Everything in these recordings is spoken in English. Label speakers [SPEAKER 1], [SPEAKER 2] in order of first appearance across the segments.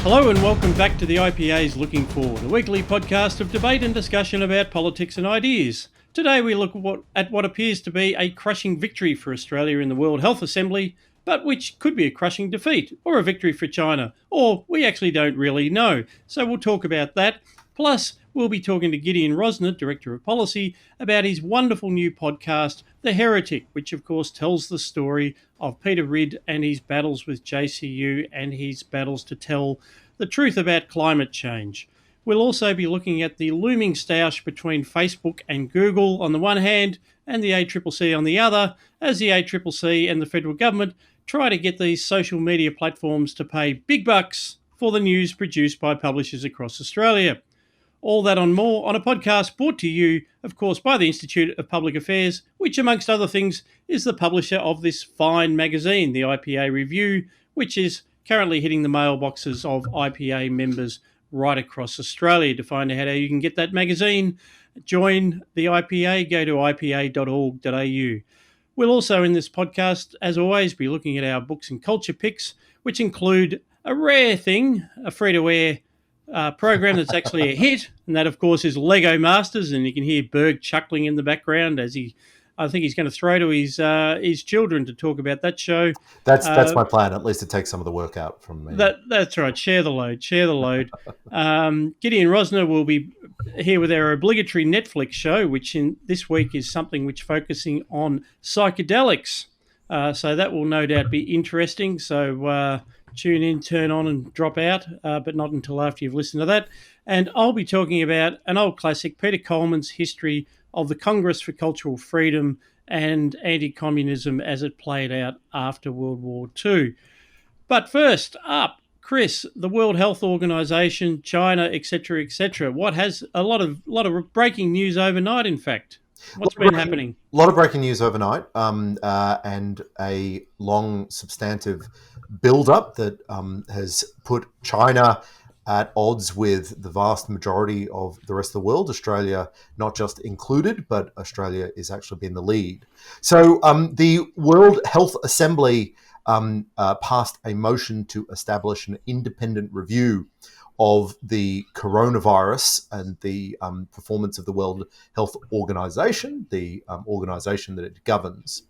[SPEAKER 1] Hello and welcome back to the IPA's Looking Forward, a weekly podcast of debate and discussion about politics and ideas. Today we look at what appears to be a crushing victory for Australia in the World Health Assembly, but which could be a crushing defeat or a victory for China, or we actually don't really know. So we'll talk about that. Plus, we'll be talking to Gideon Rosner, Director of Policy, about his wonderful new podcast, The Heretic, which of course tells the story of Peter Reid and his battles with JCU and his battles to tell the truth about climate change. We'll also be looking at the looming stoush between Facebook and Google on the one hand and the ACCC on the other, as the ACCC and the federal government try to get these social media platforms to pay big bucks for the news produced by publishers across Australia. All that and more on a podcast brought to you, of course, by the Institute of Public Affairs, which, amongst other things, is the publisher of this fine magazine, the IPA Review, which is currently hitting the mailboxes of IPA members right across Australia. To find out how you can get that magazine, join the IPA, go to ipa.org.au. We'll also, in this podcast, as always, be looking at our books and culture picks, which include a rare thing, a free-to-air program that's actually a hit, and that, of course, is Lego Masters, and you can hear Berg chuckling in the background as I think he's going to throw to his children to talk about that show.
[SPEAKER 2] That's my plan. At least it takes some of the work out from me.
[SPEAKER 1] That's right. Share the load. Gideon Rosner will be here with our obligatory Netflix show, which in this week is something which focusing on psychedelics. So that will no doubt be interesting. So tune in, turn on and drop out, but not until after you've listened to that. And I'll be talking about an old classic, Peter Coleman's History of the Congress for Cultural Freedom and Anti-Communism as it played out after World War II. But first up, Chris, the World Health Organization, China, etc., etc. What has a lot of breaking news overnight, in fact. What's been happening?
[SPEAKER 2] A lot of breaking news overnight, and a long substantive build-up that has put China at odds with the vast majority of the rest of the world, Australia not just included, but Australia is actually being the lead. So the World Health Assembly passed a motion to establish an independent review of the coronavirus and the performance of the World Health Organization, the organization that it governs.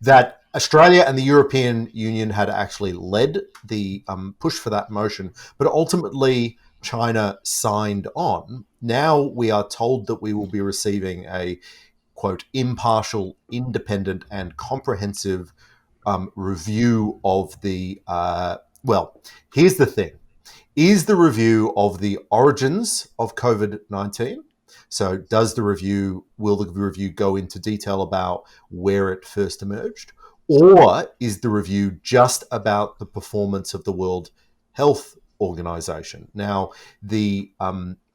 [SPEAKER 2] That Australia and the European Union had actually led the push for that motion, but ultimately China signed on. Now we are told that we will be receiving a, quote, impartial, independent and comprehensive review of the, here's the thing. Is the review of the origins of COVID-19? So will the review go into detail about where it first emerged? Or is the review just about the performance of the World Health Organization? Now, the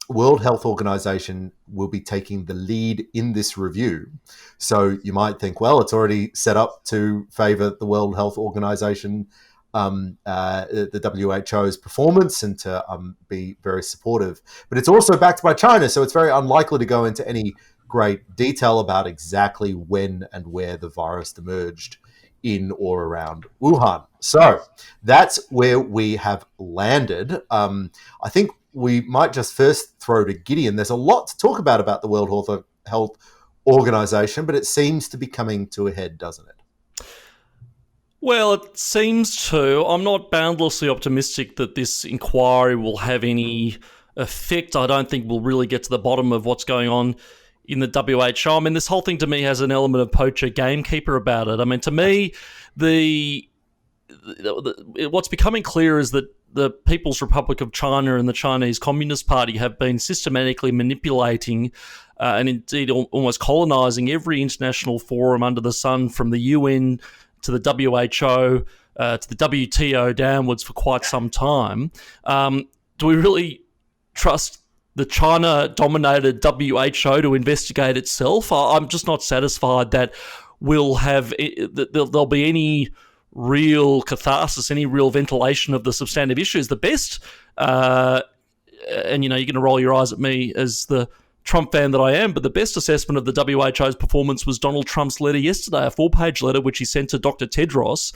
[SPEAKER 2] World Health Organization will be taking the lead in this review. So you might think, well, it's already set up to favor the World Health Organization, the WHO's performance, and to be very supportive. But it's also backed by China, so it's very unlikely to go into any great detail about exactly when and where the virus emerged in or around Wuhan. So that's where we have landed. I think we might just first throw to Gideon. There's a lot to talk about the World Health Organization, but it seems to be coming to a head, doesn't it?
[SPEAKER 3] Well, it seems to. I'm not boundlessly optimistic that this inquiry will have any effect. I don't think we'll really get to the bottom of what's going on in the WHO. I mean, this whole thing to me has an element of poacher gamekeeper about it. I mean, to me, what's becoming clear is that the People's Republic of China and the Chinese Communist Party have been systematically manipulating and indeed almost colonizing every international forum under the sun, from the UN to the WHO, to the WTO downwards for quite some time. Do we really trust the China-dominated WHO to investigate itself? I'm just not satisfied that there'll be any real catharsis, any real ventilation of the substantive issues. The best, and you're going to roll your eyes at me as the Trump fan that I am, but the best assessment of the WHO's performance was Donald Trump's letter yesterday, a 4-page letter which he sent to Dr. Tedros,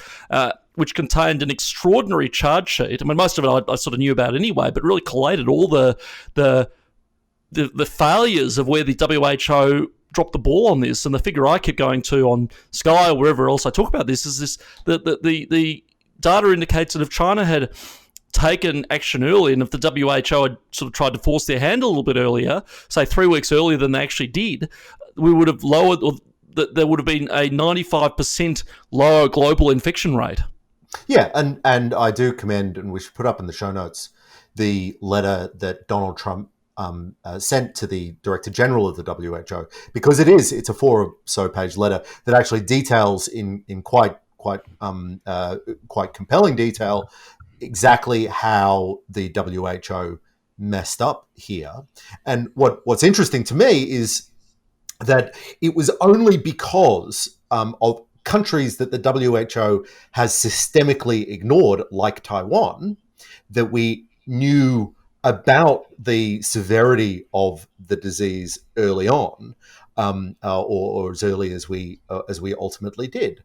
[SPEAKER 3] which contained an extraordinary charge sheet. I mean, most of it I sort of knew about anyway, but really collated all the failures of where the WHO dropped the ball on this. And the figure I kept going to on Sky or wherever else I talk about this is this: the data indicates that if China had taken action early, and if the WHO had sort of tried to force their hand a little bit earlier, say 3 weeks earlier than they actually did, we would have lowered, or there would have been a 95% lower global infection rate.
[SPEAKER 2] Yeah, and I do commend, and we should put up in the show notes, the letter that Donald Trump sent to the Director General of the WHO, because it's a 4 or so page letter that actually details in quite compelling detail exactly how the WHO messed up here. And what's interesting to me is that it was only because of countries that the WHO has systemically ignored, like Taiwan, that we knew about the severity of the disease early on, or as early as we ultimately did,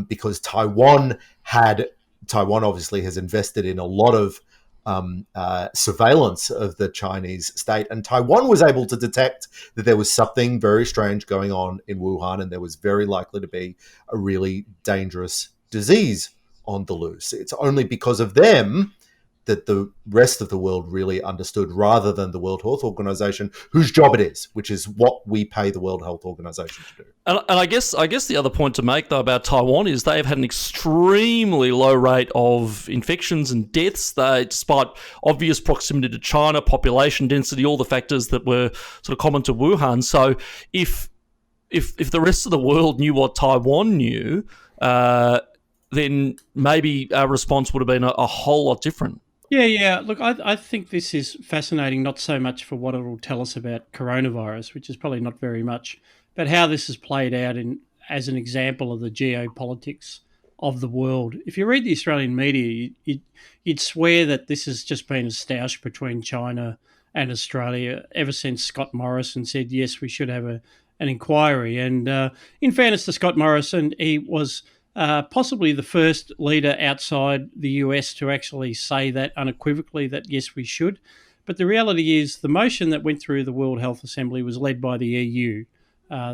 [SPEAKER 2] because Taiwan obviously has invested in a lot of surveillance of the Chinese state, and Taiwan was able to detect that there was something very strange going on in Wuhan, and there was very likely to be a really dangerous disease on the loose. It's only because of them that the rest of the world really understood, rather than the World Health Organization, whose job it is, which is what we pay the World Health Organization to do.
[SPEAKER 3] And I guess the other point to make, though, about Taiwan is they've had an extremely low rate of infections and deaths. Despite obvious proximity to China, population density, all the factors that were sort of common to Wuhan. So if the rest of the world knew what Taiwan knew, then maybe our response would have been a whole lot different.
[SPEAKER 1] Yeah. Look, I think this is fascinating, not so much for what it will tell us about coronavirus, which is probably not very much, but how this has played out as an example of the geopolitics of the world. If you read the Australian media, you'd swear that this has just been a stoush between China and Australia ever since Scott Morrison said, yes, we should have an inquiry. And in fairness to Scott Morrison, he was possibly the first leader outside the US to actually say that unequivocally, that yes, we should. But the reality is the motion that went through the World Health Assembly was led by the EU.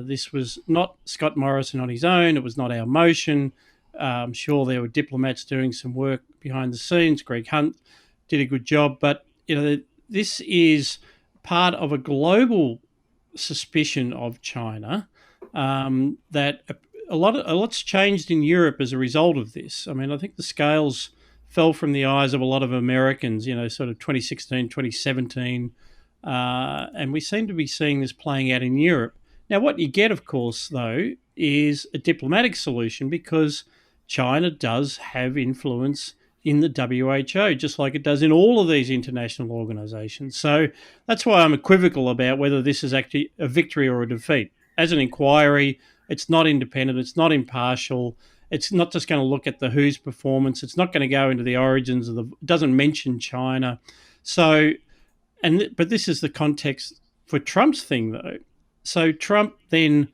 [SPEAKER 1] This was not Scott Morrison on his own. It was not our motion. I'm sure there were diplomats doing some work behind the scenes. Greg Hunt did a good job. But this is part of a global suspicion of China that a lot's changed in Europe as a result of this. I mean, I think the scales fell from the eyes of a lot of Americans, sort of 2016, 2017, and we seem to be seeing this playing out in Europe. Now, what you get, of course, though, is a diplomatic solution, because China does have influence in the WHO, just like it does in all of these international organisations. So that's why I'm equivocal about whether this is actually a victory or a defeat. As an inquiry, it's not independent, it's not impartial, it's not just going to look at the WHO's performance, it's not going to go into the origins of it doesn't mention China. So, but this is the context for Trump's thing, though. So Trump then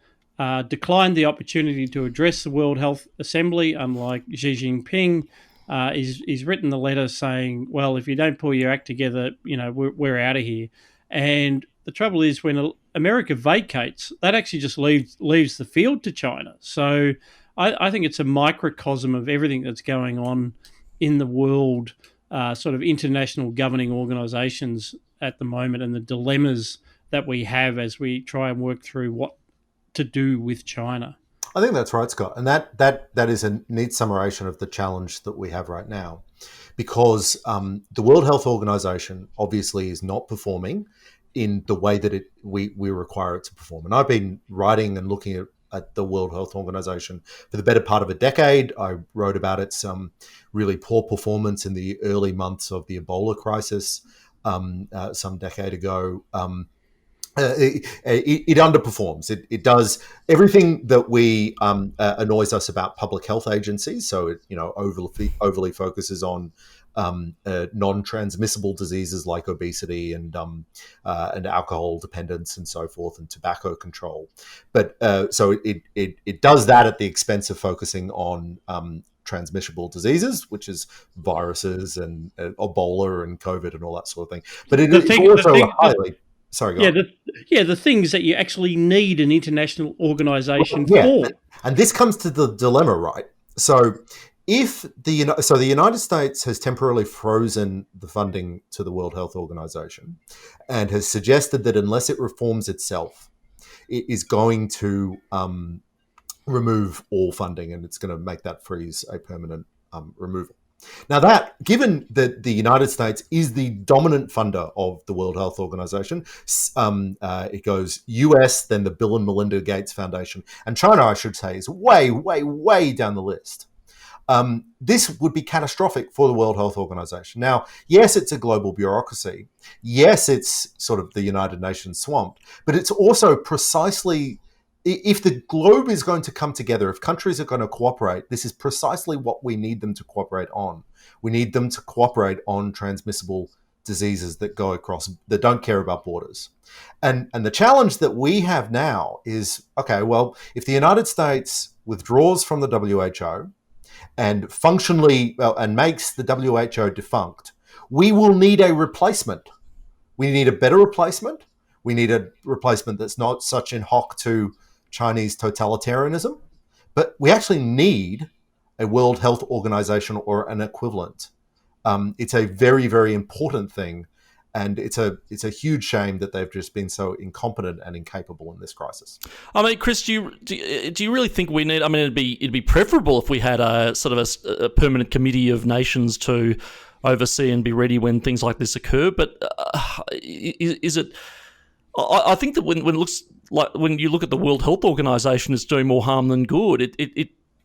[SPEAKER 1] declined the opportunity to address the World Health Assembly, unlike Xi Jinping. He's written the letter saying, well, if you don't pull your act together, we're out of here. And the trouble is, when America vacates, that actually just leaves the field to China. So I think it's a microcosm of everything that's going on in the world, sort of international governing organisations at the moment, and the dilemmas that we have as we try and work through what to do with China.
[SPEAKER 2] I think that's right, Scott. And that is a neat summation of the challenge that we have right now, because the World Health Organization obviously is not performing in the way that we require it to perform. And I've been writing and looking at the World Health Organization for the better part of a decade. I wrote about its really poor performance in the early months of the Ebola crisis some decade ago. it underperforms. It does everything that we annoys us about public health agencies. So it overly focuses on non-transmissible diseases like obesity and alcohol dependence and so forth, and tobacco control. But so it does that at the expense of focusing on transmissible diseases, which is viruses and Ebola and COVID and all that sort of thing. But it's also highly. Sorry, go on.
[SPEAKER 1] The things that you actually need an international organisation for.
[SPEAKER 2] And this comes to the dilemma, right? So if the United States has temporarily frozen the funding to the World Health Organization and has suggested that unless it reforms itself, it is going to remove all funding, and it's going to make that freeze a permanent removal. Now, given that the United States is the dominant funder of the World Health Organization, it goes US, then the Bill and Melinda Gates Foundation, and China, I should say, is way, way, way down the list. This would be catastrophic for the World Health Organization. Now, yes, it's a global bureaucracy. Yes, it's sort of the United Nations swamp, but it's also precisely, if the globe is going to come together, if countries are going to cooperate, this is precisely what we need them to cooperate on. We need them to cooperate on transmissible diseases that go across, that don't care about borders. And the challenge that we have now is, okay, well, if the United States withdraws from the WHO and functionally, and makes the WHO defunct, we will need a replacement. We need a better replacement. We need a replacement that's not such in hock to Chinese totalitarianism, but we actually need a World Health Organization or an equivalent. It's a very, very important thing, and it's a huge shame that they've just been so incompetent and incapable in this crisis.
[SPEAKER 3] I mean, Chris, do you really think we need? I mean, it'd be preferable if we had a sort of a permanent committee of nations to oversee and be ready when things like this occur. But is it? I think that when it looks like, when you look at the World Health Organization, it's doing more harm than good.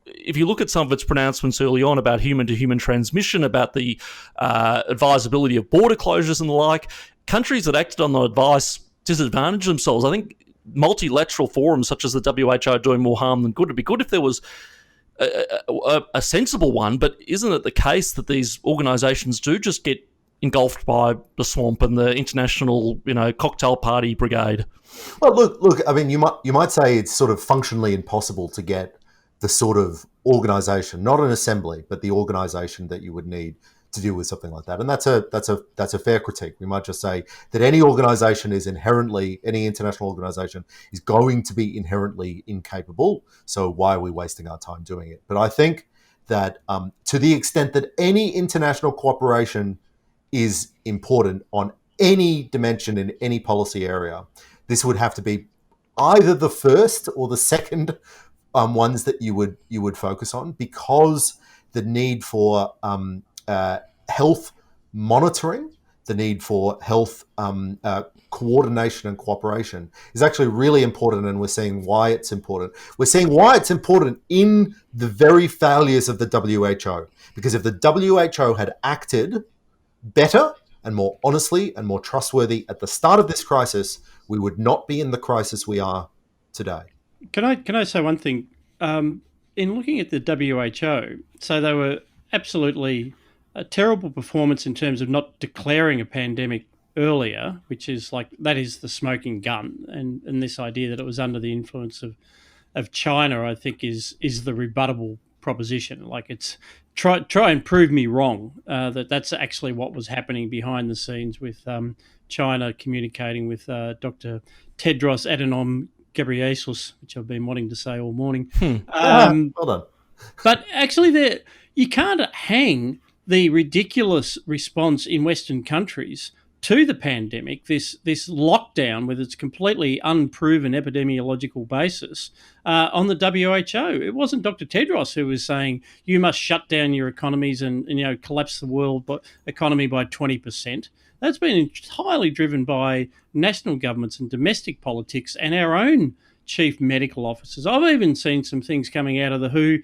[SPEAKER 3] If you look at some of its pronouncements early on about human-to-human transmission, about the advisability of border closures and the like, countries that acted on the advice disadvantaged themselves. I think multilateral forums such as the WHO are doing more harm than good. It'd be good if there was a sensible one, but isn't it the case that these organisations do just get engulfed by the swamp and the international, cocktail party brigade?
[SPEAKER 2] Well, look. I mean, you might say it's sort of functionally impossible to get the sort of organisation, not an assembly, but the organisation that you would need to deal with something like that. And that's a fair critique. We might just say that any international organisation is going to be inherently incapable. So why are we wasting our time doing it? But I think that to the extent that any international cooperation is important on any dimension in any policy area, this would have to be either the first or the second ones that you would focus on, because the need for health monitoring, the need for health coordination and cooperation is actually really important, and we're seeing why it's important. We're seeing why it's important in the very failures of the WHO, because if the WHO had acted better and more honestly and more trustworthy at the start of this crisis, we would not be in the crisis we are today.
[SPEAKER 1] Can I say one thing? In looking at the WHO, so they were absolutely a terrible performance in terms of not declaring a pandemic earlier, which is that is the smoking gun, and this idea that it was under the influence of China, I think is the rebuttable proposition. It's try and prove me wrong that's actually what was happening behind the scenes with China communicating with Dr. Tedros Adhanom Ghebreyesus, which I've been wanting to say all morning.
[SPEAKER 2] Well done.
[SPEAKER 1] But actually, you can't hang the ridiculous response in Western countries to the pandemic, this lockdown with its completely unproven epidemiological basis, on the WHO. It wasn't Dr. Tedros who was saying you must shut down your economies and collapse the world economy by 20%. That's been entirely driven by national governments and domestic politics and our own chief medical officers. I've even seen some things coming out of the WHO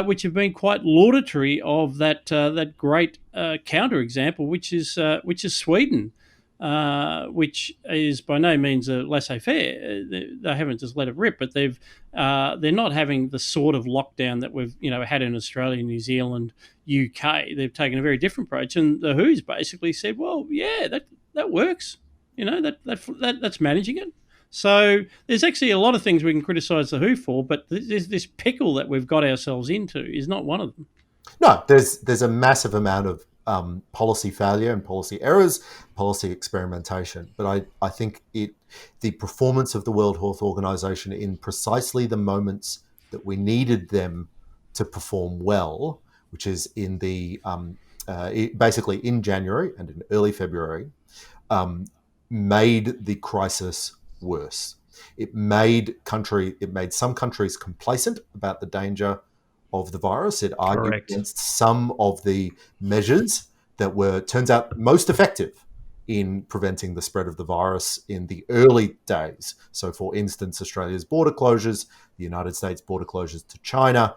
[SPEAKER 1] which have been quite laudatory of that great counterexample, which is Sweden. which is by no means a laissez-faire. They haven't just let it rip, but they're not having the sort of lockdown that we've had in Australia, New Zealand, UK. They've taken a very different approach, and the WHO's basically said, well, yeah, that works. That's managing it. So there's actually a lot of things we can criticise the WHO for, but this pickle that we've got ourselves into is not one of them.
[SPEAKER 2] No, there's a massive amount of policy failure and policy errors, policy experimentation. But I think the performance of the World Health Organization in precisely the moments that we needed them to perform well, which is in basically in January and in early February, made the crisis worse. It made some countries complacent about the danger of the virus. It argued against some of the measures that turns out most effective in preventing the spread of the virus in the early days. So, for instance, Australia's border closures, the United States border closures to China,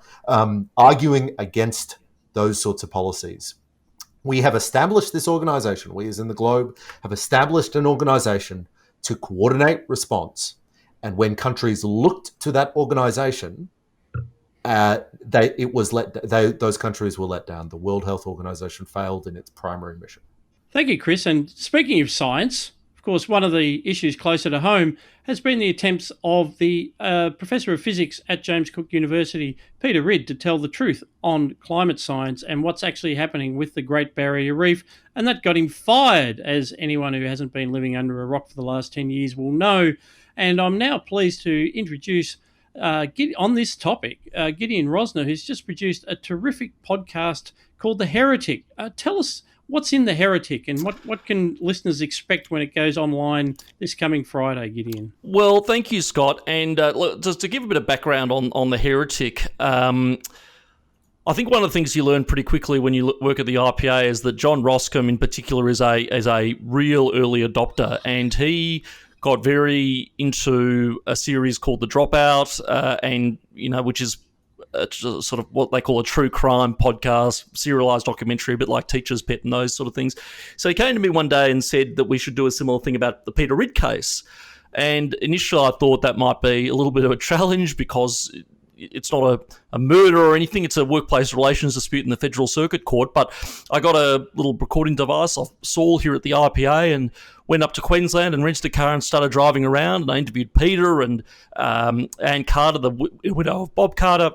[SPEAKER 2] arguing against those sorts of policies. We have established this organization, we as in the Globe have established an organization to coordinate response. And when countries looked to that organization, those countries were let down. The World Health Organization failed in its primary mission.
[SPEAKER 1] Thank you, Chris. And speaking of science, of course, one of the issues closer to home has been the attempts of the Professor of Physics at James Cook University, Peter Reid, to tell the truth on climate science and what's actually happening with the Great Barrier Reef. And that got him fired, as anyone who hasn't been living under a rock for the last 10 years will know. And I'm now pleased to introduce, on this topic, Gideon Rosner, who's just produced a terrific podcast called The Heretic. Tell us what's in The Heretic and what can listeners expect when it goes online this coming Friday, Gideon?
[SPEAKER 3] Well, thank you, Scott. And just to give a bit of background on The Heretic, I think one of the things you learn pretty quickly when you work at the IPA is that John Roscombe in particular is a real early adopter, and he got very into a series called The Dropout, and which is sort of what they call a true crime podcast, serialized documentary, a bit like Teacher's Pet and those sort of things. So he came to me one day and said that we should do a similar thing about the Peter Reid case. And initially I thought that might be a little bit of a challenge because it's not a murder or anything. It's a workplace relations dispute in the Federal Circuit Court. But I got a little recording device off Saul here at the IPA and went up to Queensland and rented a car and started driving around. And I interviewed Peter and Anne Carter, the widow of Bob Carter,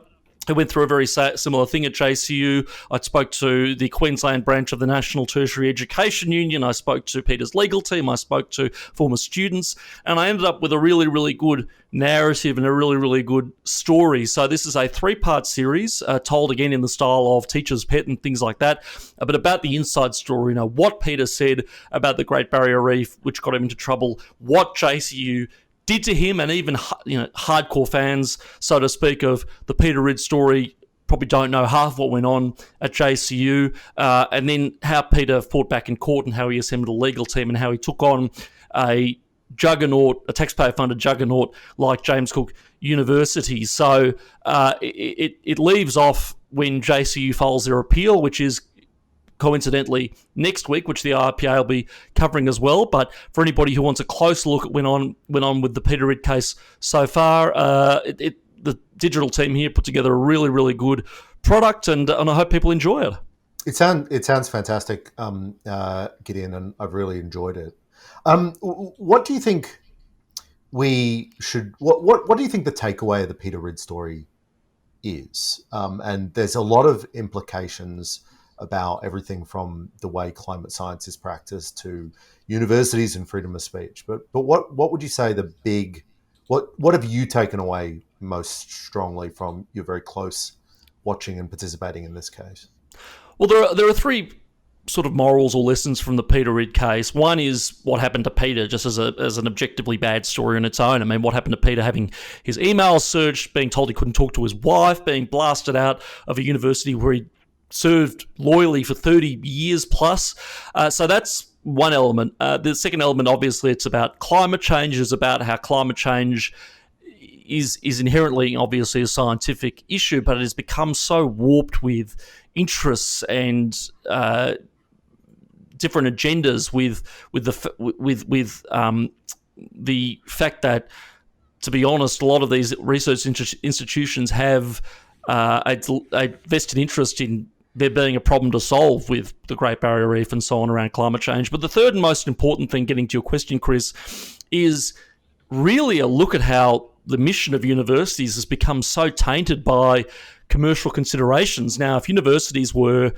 [SPEAKER 3] who went through a very similar thing at JCU. I spoke to the Queensland branch of the National Tertiary Education Union. I spoke to Peter's legal team. I spoke to former students. And I ended up with a really, really good narrative and a really, really good story. So this is a 3-part series, told again in the style of Teacher's Pet and things like that, but about the inside story, what Peter said about the Great Barrier Reef, which got him into trouble, what JCU did to him, and even hardcore fans, so to speak, of the Peter Reid story probably don't know half what went on at JCU, and then how Peter fought back in court and how he assembled a legal team and how he took on a juggernaut, a taxpayer-funded juggernaut like James Cook University. So it leaves off when JCU files their appeal, which is coincidentally next week, which the IPA will be covering as well. But for anybody who wants a close look at what went on with the Peter Reid case so far, the digital team here put together a really, really good product, and I hope people enjoy it.
[SPEAKER 2] It sounds fantastic, Gideon, and I've really enjoyed it. What do you think we should? What do you think the takeaway of the Peter Reid story is? And there's a lot of implications about everything from the way climate science is practiced to universities and freedom of speech. But what would you say what have you taken away most strongly from your very close watching and participating in this case?
[SPEAKER 3] Well, there are 3 sort of morals or lessons from the Peter Reid case. One is what happened to Peter, just as an objectively bad story on its own. I mean, what happened to Peter having his emails searched, being told he couldn't talk to his wife, being blasted out of a university where he served loyally for 30 years plus. So that's one element. The second element, obviously, it's about climate change. It's about how climate change is inherently, obviously, a scientific issue, but it has become so warped with interests and different agendas with the fact that, to be honest, a lot of these research institutions have a vested interest in there being a problem to solve with the Great Barrier Reef and so on around climate change. But the third and most important thing, getting to your question, Chris, is really a look at how the mission of universities has become so tainted by commercial considerations. Now, if universities were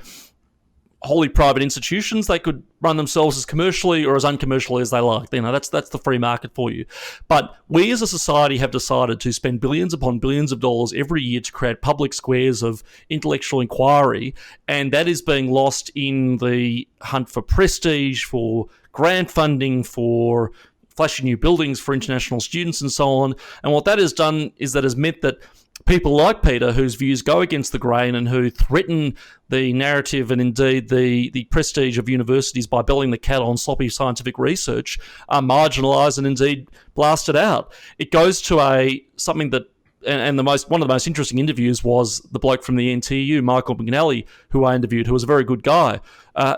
[SPEAKER 3] wholly private institutions, they could run themselves as commercially or as uncommercially as they like. That's the free market for you. But we as a society have decided to spend billions upon billions of dollars every year to create public squares of intellectual inquiry, and that is being lost in the hunt for prestige, for grant funding, for flashy new buildings for international students and so on. And what that has done is that has meant that people like Peter, whose views go against the grain and who threaten the narrative and indeed the prestige of universities by belling the cat on sloppy scientific research, are marginalised and indeed blasted out. It goes to something that, and one of the most interesting interviews was the bloke from the NTU, Michael McNally, who I interviewed, who was a very good guy,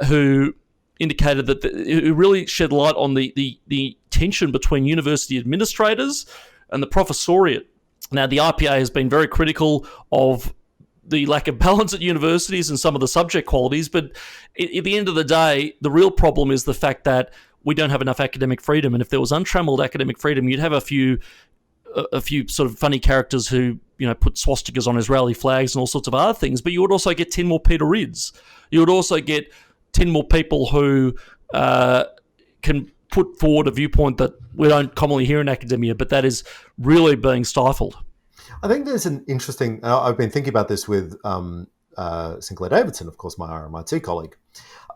[SPEAKER 3] who indicated that it really shed light on the tension between university administrators and the professoriate. Now, the IPA has been very critical of the lack of balance at universities and some of the subject qualities, but at the end of the day, the real problem is the fact that we don't have enough academic freedom. And if there was untrammeled academic freedom, you'd have a few sort of funny characters who, put swastikas on Israeli flags and all sorts of other things, but you would also get 10 more Peter Reids. You would also get 10 more people who can put forward a viewpoint that we don't commonly hear in academia, but that is really being stifled.
[SPEAKER 2] I think there's an interesting... I've been thinking about this with Sinclair Davidson, of course, my RMIT colleague,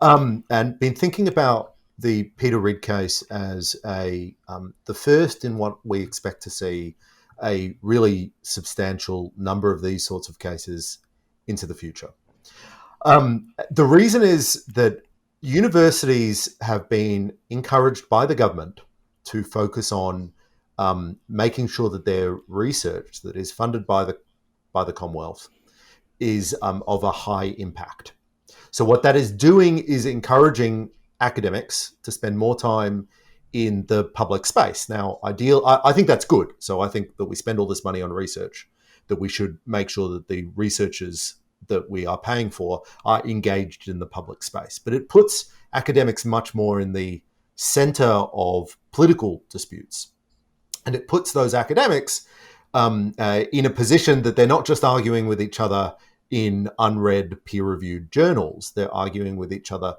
[SPEAKER 2] and been thinking about the Peter Reid case as the first in what we expect to see a really substantial number of these sorts of cases into the future. The reason is that universities have been encouraged by the government to focus on making sure that their research that is funded by the Commonwealth is of a high impact. So what that is doing is encouraging academics to spend more time in the public space. Now, I think that's good. So I think that we spend all this money on research, that we should make sure that the researchers that we are paying for are engaged in the public space. But it puts academics much more in the center of political disputes. And it puts those academics in a position that they're not just arguing with each other in unread peer-reviewed journals. They're arguing with each other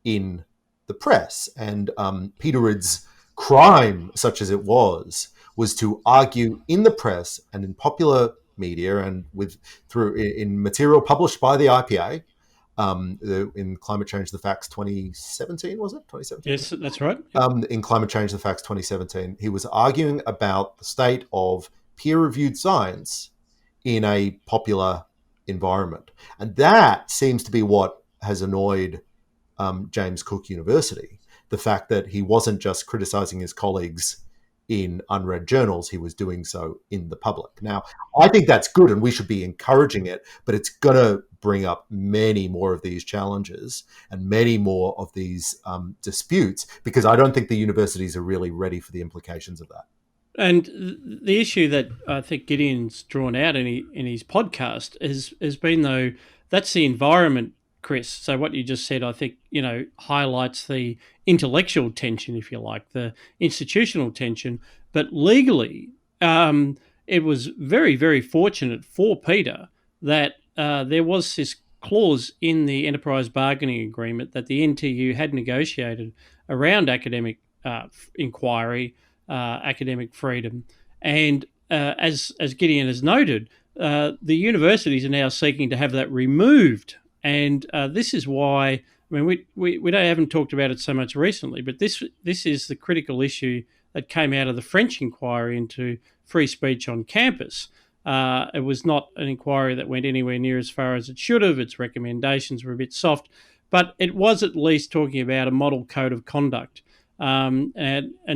[SPEAKER 2] in the press. And Peter Reid's crime, such as it was to argue in the press and in popular media and in material published by the IPA in Climate Change the Facts 2017, was it? 2017?
[SPEAKER 1] Yes, that's right.
[SPEAKER 2] In Climate Change the Facts 2017, he was arguing about the state of peer-reviewed science in a popular environment. And that seems to be what has annoyed James Cook University, the fact that he wasn't just criticizing his colleagues in unread journals, he was doing so in the public. Now, I think that's good and we should be encouraging it, but it's going to bring up many more of these challenges and many more of these disputes, because I don't think the universities are really ready for the implications of that.
[SPEAKER 1] And the issue that I think Gideon's drawn out in his podcast has been, though, that's the environment, Chris. So what you just said, I think, highlights the intellectual tension, if you like, the institutional tension. But legally, it was very, very fortunate for Peter that there was this clause in the enterprise bargaining agreement that the NTU had negotiated around academic inquiry, academic freedom. And as Gideon has noted, the universities are now seeking to have that removed. And this is why, we haven't talked about it so much recently, but this is the critical issue that came out of the French inquiry into free speech on campus. It was not an inquiry that went anywhere near as far as it should have. Its recommendations were a bit soft, but it was at least talking about a model code of conduct. And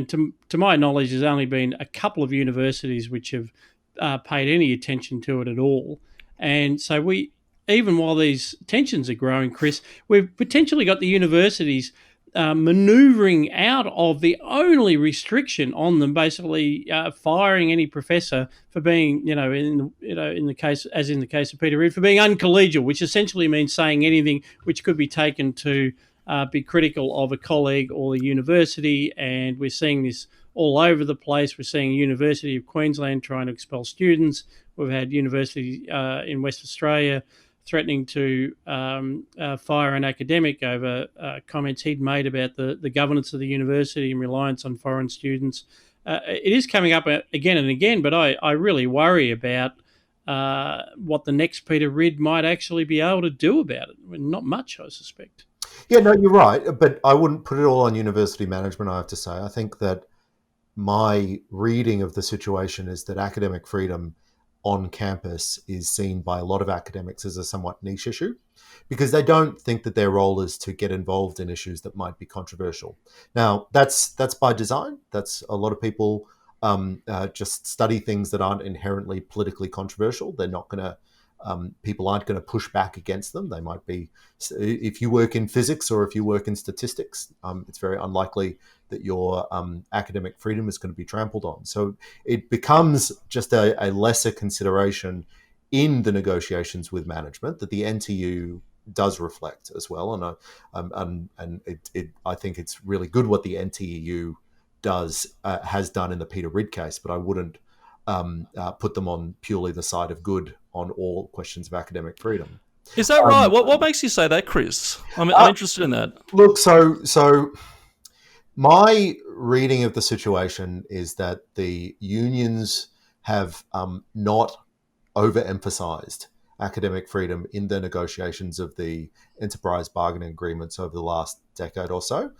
[SPEAKER 1] to my knowledge, there's only been a couple of universities which have paid any attention to it at all. And so even while these tensions are growing, Chris, we've potentially got the universities manoeuvring out of the only restriction on them, basically firing any professor for being, in the case of Peter Reid, for being uncollegial, which essentially means saying anything which could be taken to be critical of a colleague or the university. And we're seeing this all over the place. We're seeing University of Queensland trying to expel students. We've had universities in West Australia threatening to fire an academic over comments he'd made about the governance of the university and reliance on foreign students. It is coming up again and again, but I really worry about what the next Peter Reid might actually be able to do about it. Not much, I suspect.
[SPEAKER 2] Yeah, no, you're right, but I wouldn't put it all on university management, I have to say. I think that my reading of the situation is that academic freedom on campus is seen by a lot of academics as a somewhat niche issue because they don't think that their role is to get involved in issues that might be controversial. Now, that's by design. That's a lot of people just study things that aren't inherently politically controversial. They're not going to people aren't going to push back against them. They might be, if you work in physics or if you work in statistics, it's very unlikely that your academic freedom is going to be trampled on. So it becomes just a lesser consideration in the negotiations with management that the NTU does reflect as well. And I think it's really good what the NTU has done in the Peter Reid case, but I wouldn't put them on purely the side of good on all questions of academic freedom.
[SPEAKER 3] Is that right? What makes you say that, Chris? I'm interested in that.
[SPEAKER 2] Look, so my reading of the situation is that the unions have not overemphasized academic freedom in the negotiations of the enterprise bargaining agreements over the last decade or so.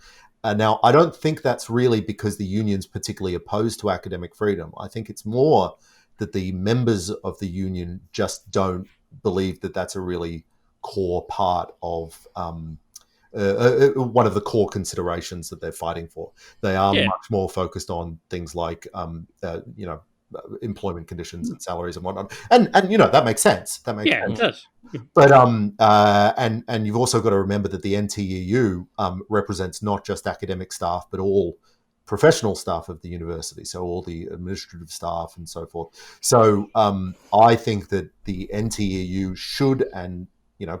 [SPEAKER 2] Now, I don't think that's really because the union's particularly opposed to academic freedom. I think it's more that the members of the union just don't believe that that's a really core part of one of the core considerations that they're fighting for. They are much more focused on things like, employment conditions and salaries and whatnot. And that makes sense. That makes sense.
[SPEAKER 1] It does.
[SPEAKER 2] But and you've also got to remember that the NTEU represents not just academic staff, but all professional staff of the university, so all the administrative staff and so forth. So I think that the NTEU should, and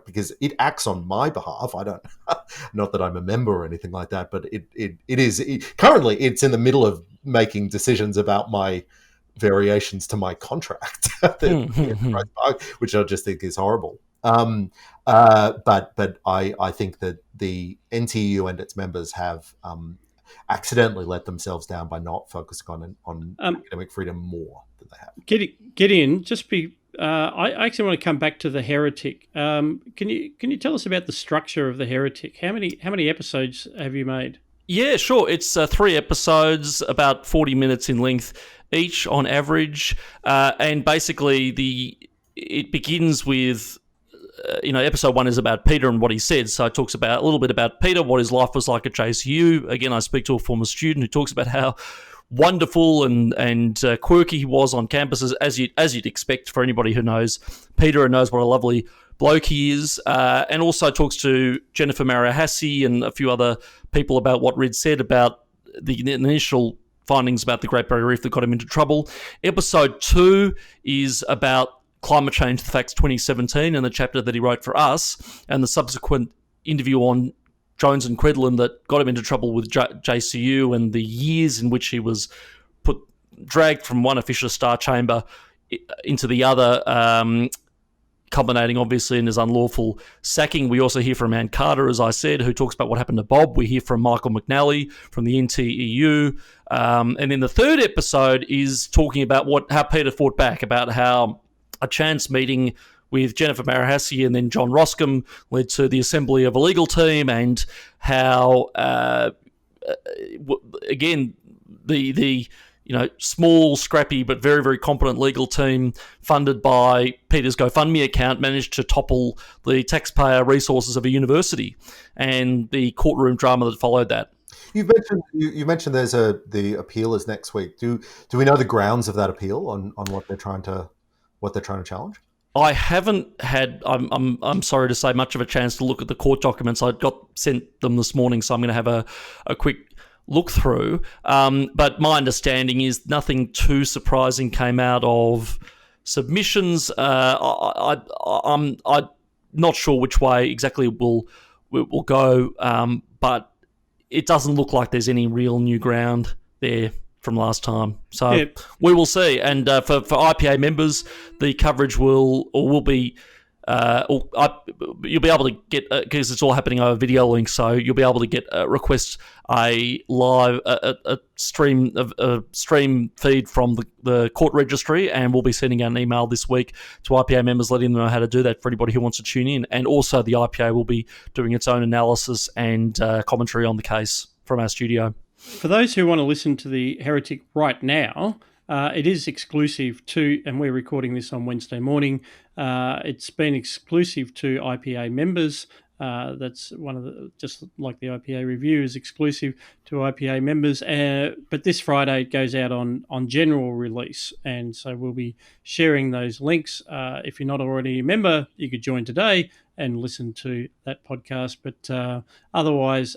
[SPEAKER 2] because it acts on my behalf. I don't, not that I'm a member or anything like that, but it is currently it's in the middle of making decisions about my variations to my contract, which I just think is horrible. But I think that the NTU and its members have accidentally let themselves down by not focusing on academic freedom more than they have.
[SPEAKER 1] Gideon, I actually want to come back to the Heretic. Can you tell us about the structure of the Heretic? How many episodes have you made?
[SPEAKER 3] Yeah, sure. It's 3 episodes, about 40 minutes in length each on average, and basically it begins with. Episode 1 is about Peter and what he said. So it talks about a little bit about Peter, what his life was like at JCU. Again, I speak to a former student who talks about how wonderful and quirky he was on campuses, as you'd expect for anybody who knows Peter and knows what a lovely bloke he is. And also talks to Jennifer Marahasi and a few other people about what Reid said about the initial findings about the Great Barrier Reef that got him into trouble. Episode 2 is about Climate Change, the Facts 2017, and the chapter that he wrote for us, and the subsequent interview on Jones and Credlin that got him into trouble with JCU and the years in which he was dragged from one official star chamber into the other, culminating obviously in his unlawful sacking. We also hear from Ann Carter, as I said, who talks about what happened to Bob. We hear from Michael McNally from the NTEU. And then the third episode is talking about how Peter fought back, about how a chance meeting with Jennifer Marahasi and then John Roscombe led to the assembly of a legal team, and how, again, the small, scrappy, but very, very competent legal team funded by Peter's GoFundMe account managed to topple the taxpayer resources of a university, and the courtroom drama that followed that.
[SPEAKER 2] You mentioned there's the appeal is next week. Do we know the grounds of that appeal on what they're trying to challenge?
[SPEAKER 3] I haven't had. I'm sorry to say, much of a chance to look at the court documents. I got sent them this morning, so I'm going to have a quick look through. But my understanding is nothing too surprising came out of submissions. I'm not sure which way exactly will go, but it doesn't look like there's any real new ground there from last time. So we will see. And for IPA members, the coverage will be you'll be able to get, because it's all happening over video link, so you'll be able to get request a live a stream feed from the court registry, and we'll be sending out an email this week to IPA members letting them know how to do that for anybody who wants to tune in. And also the IPA will be doing its own analysis and commentary on the case from our studio.
[SPEAKER 1] For those who want to listen to the Heretic right now, it is exclusive to, and we're recording this on Wednesday morning, it's been exclusive to IPA members. That's one of the, just like the IPA review is exclusive to IPA members. But this Friday it goes out on general release. And so we'll be sharing those links. If you're not already a member, you could join today and listen to that podcast. But otherwise,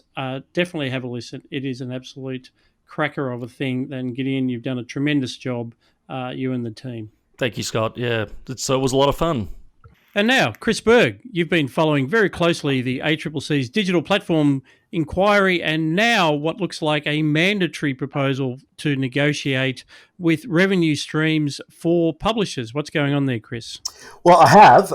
[SPEAKER 1] definitely have a listen. It is an absolute cracker of a thing. Then Gideon, you've done a tremendous job, you and the team.
[SPEAKER 3] Thank you, Scott. Yeah, it was a lot of fun.
[SPEAKER 1] And now, Chris Berg, you've been following very closely the ACCC's digital platform inquiry and now what looks like a mandatory proposal to negotiate with revenue streams for publishers. What's going on there, Chris?
[SPEAKER 2] Well, I have.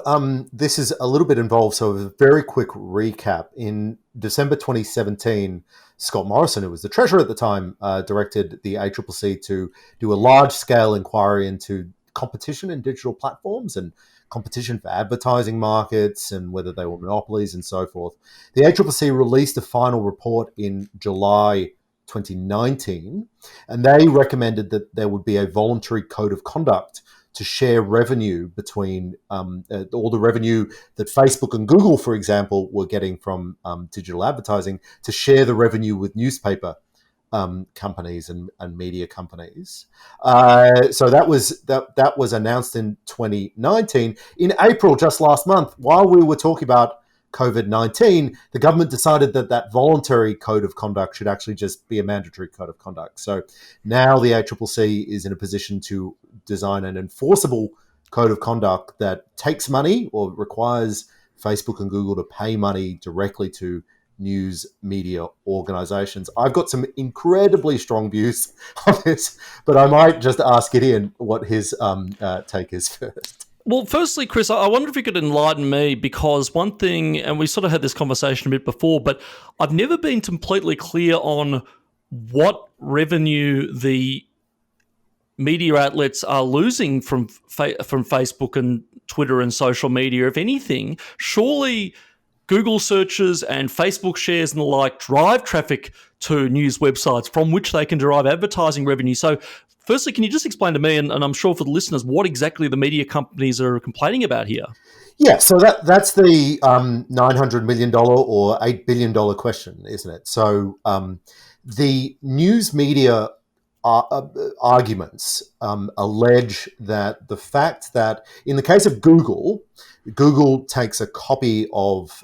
[SPEAKER 2] This is a little bit involved, so a very quick recap. In December 2017, Scott Morrison, who was the treasurer at the time, directed the ACCC to do a large-scale inquiry into competition in digital platforms and competition for advertising markets and whether they were monopolies and so forth. The ACCC released a final report in July 2019, and they recommended that there would be a voluntary code of conduct to share revenue between all the revenue that Facebook and Google, for example, were getting from digital advertising, to share the revenue with newspaper companies and media companies. So that was announced in 2019. In April, just last month, while we were talking about COVID-19, the government decided that voluntary code of conduct should actually just be a mandatory code of conduct. So now the ACCC is in a position to design an enforceable code of conduct that takes money or requires Facebook and Google to pay money directly to news media organizations. I've got some incredibly strong views on this, but I might just ask Gideon what his take is first.
[SPEAKER 3] Well, firstly, Chris, I wonder if you could enlighten me, because one thing, and we sort of had this conversation a bit before, but I've never been completely clear on what revenue the media outlets are losing from Facebook and Twitter and social media, if anything. Surely Google searches and Facebook shares and the like drive traffic to news websites from which they can derive advertising revenue. So firstly, can you just explain to me, and I'm sure for the listeners, what exactly the media companies are complaining about here?
[SPEAKER 2] Yeah, so that's the $900 million or $8 billion question, isn't it? So the news media arguments allege that the fact that in the case of Google takes a copy of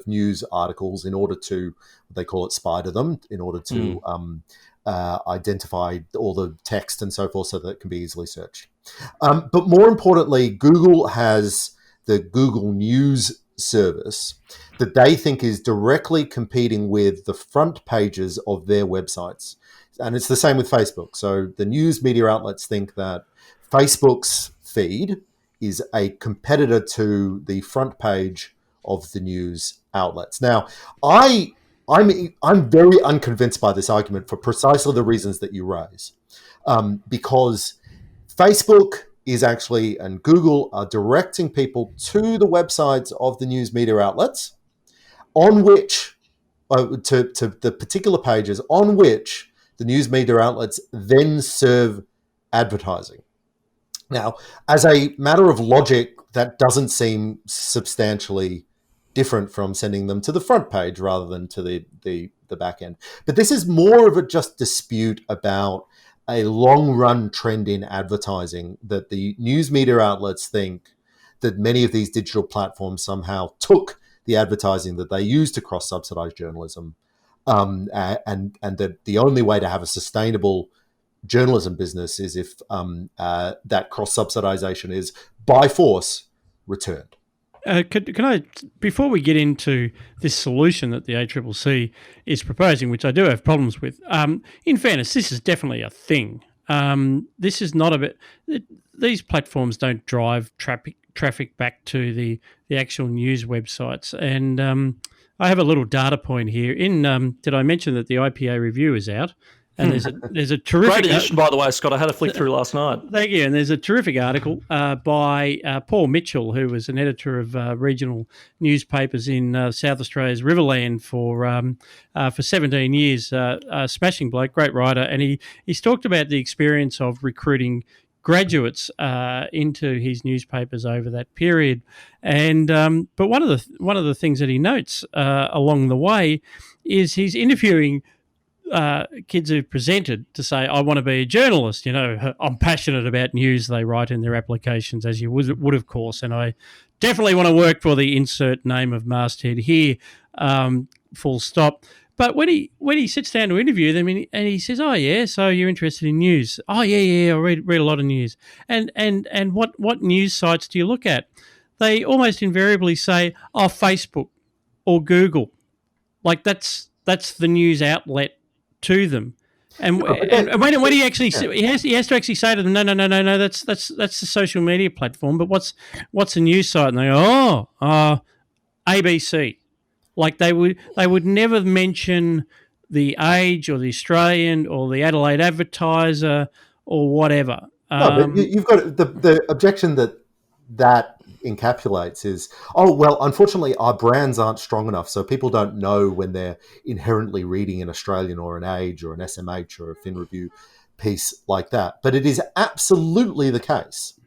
[SPEAKER 2] news articles in order to, they call it, spider them, in order to identify all the text and so forth so that it can be easily searched. But more importantly, Google has the Google News service that they think is directly competing with the front pages of their websites. And it's the same with Facebook. So the news media outlets think that Facebook's feed is a competitor to the front page of the news outlets. Now, I'm very unconvinced by this argument for precisely the reasons that you raise, because Facebook is actually, and Google are directing people to the websites of the news media outlets, on which, to the particular pages on which the news media outlets then serve advertising. Now, as a matter of logic, that doesn't seem substantially different from sending them to the front page rather than to the back end. But this is more of a just dispute about a long-run trend in advertising that the news media outlets think that many of these digital platforms somehow took the advertising that they use to cross-subsidize journalism, and that the only way to have a sustainable journalism business is if that cross-subsidization is by force returned.
[SPEAKER 1] Can I, before we get into this solution that the ACCC is proposing, which I do have problems with, in fairness, this is definitely a thing. This is not a bit. These platforms don't drive traffic back to the actual news websites. And I have a little data point here. Did I mention that the IPA review is out? And there's a terrific...
[SPEAKER 3] Great edition, by the way, Scott. I had a flick through last night.
[SPEAKER 1] Thank you. And there's a terrific article by Paul Mitchell, who was an editor of regional newspapers in South Australia's Riverland for 17 years. Smashing bloke, great writer. And he's talked about the experience of recruiting graduates into his newspapers over that period. And but one of the things that he notes along the way is he's interviewing kids who've presented to say, I want to be a journalist. You know, I'm passionate about news, they write in their applications, as you would of course, and I definitely want to work for the insert name of masthead here, full stop. But when he sits down to interview them and he says, oh yeah, so you're interested in news? Oh yeah, I read a lot of news. And what news sites do you look at? They almost invariably say, oh, Facebook or Google. Like that's the news outlet to them, and when he actually he has to actually say to them, no, that's the social media platform. But what's a news site? And they go, ABC. Like they would never mention the Age or the Australian or the Adelaide Advertiser or whatever.
[SPEAKER 2] No, but you've got the objection that encapsulates is, oh, well, unfortunately, our brands aren't strong enough, so people don't know when they're inherently reading an Australian or an Age or an SMH or a Fin Review piece like that. But it is absolutely the case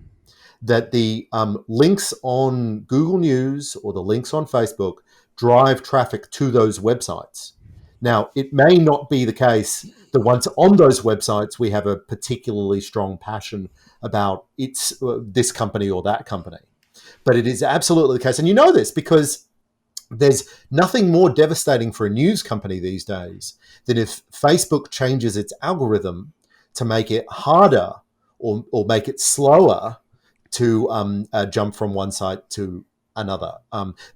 [SPEAKER 2] that the links on Google News or the links on Facebook drive traffic to those websites. Now, it may not be the case that once on those websites, we have a particularly strong passion about this company or that company. But it is absolutely the case. And you know this because there's nothing more devastating for a news company these days than if Facebook changes its algorithm to make it harder or make it slower to jump from one site to another.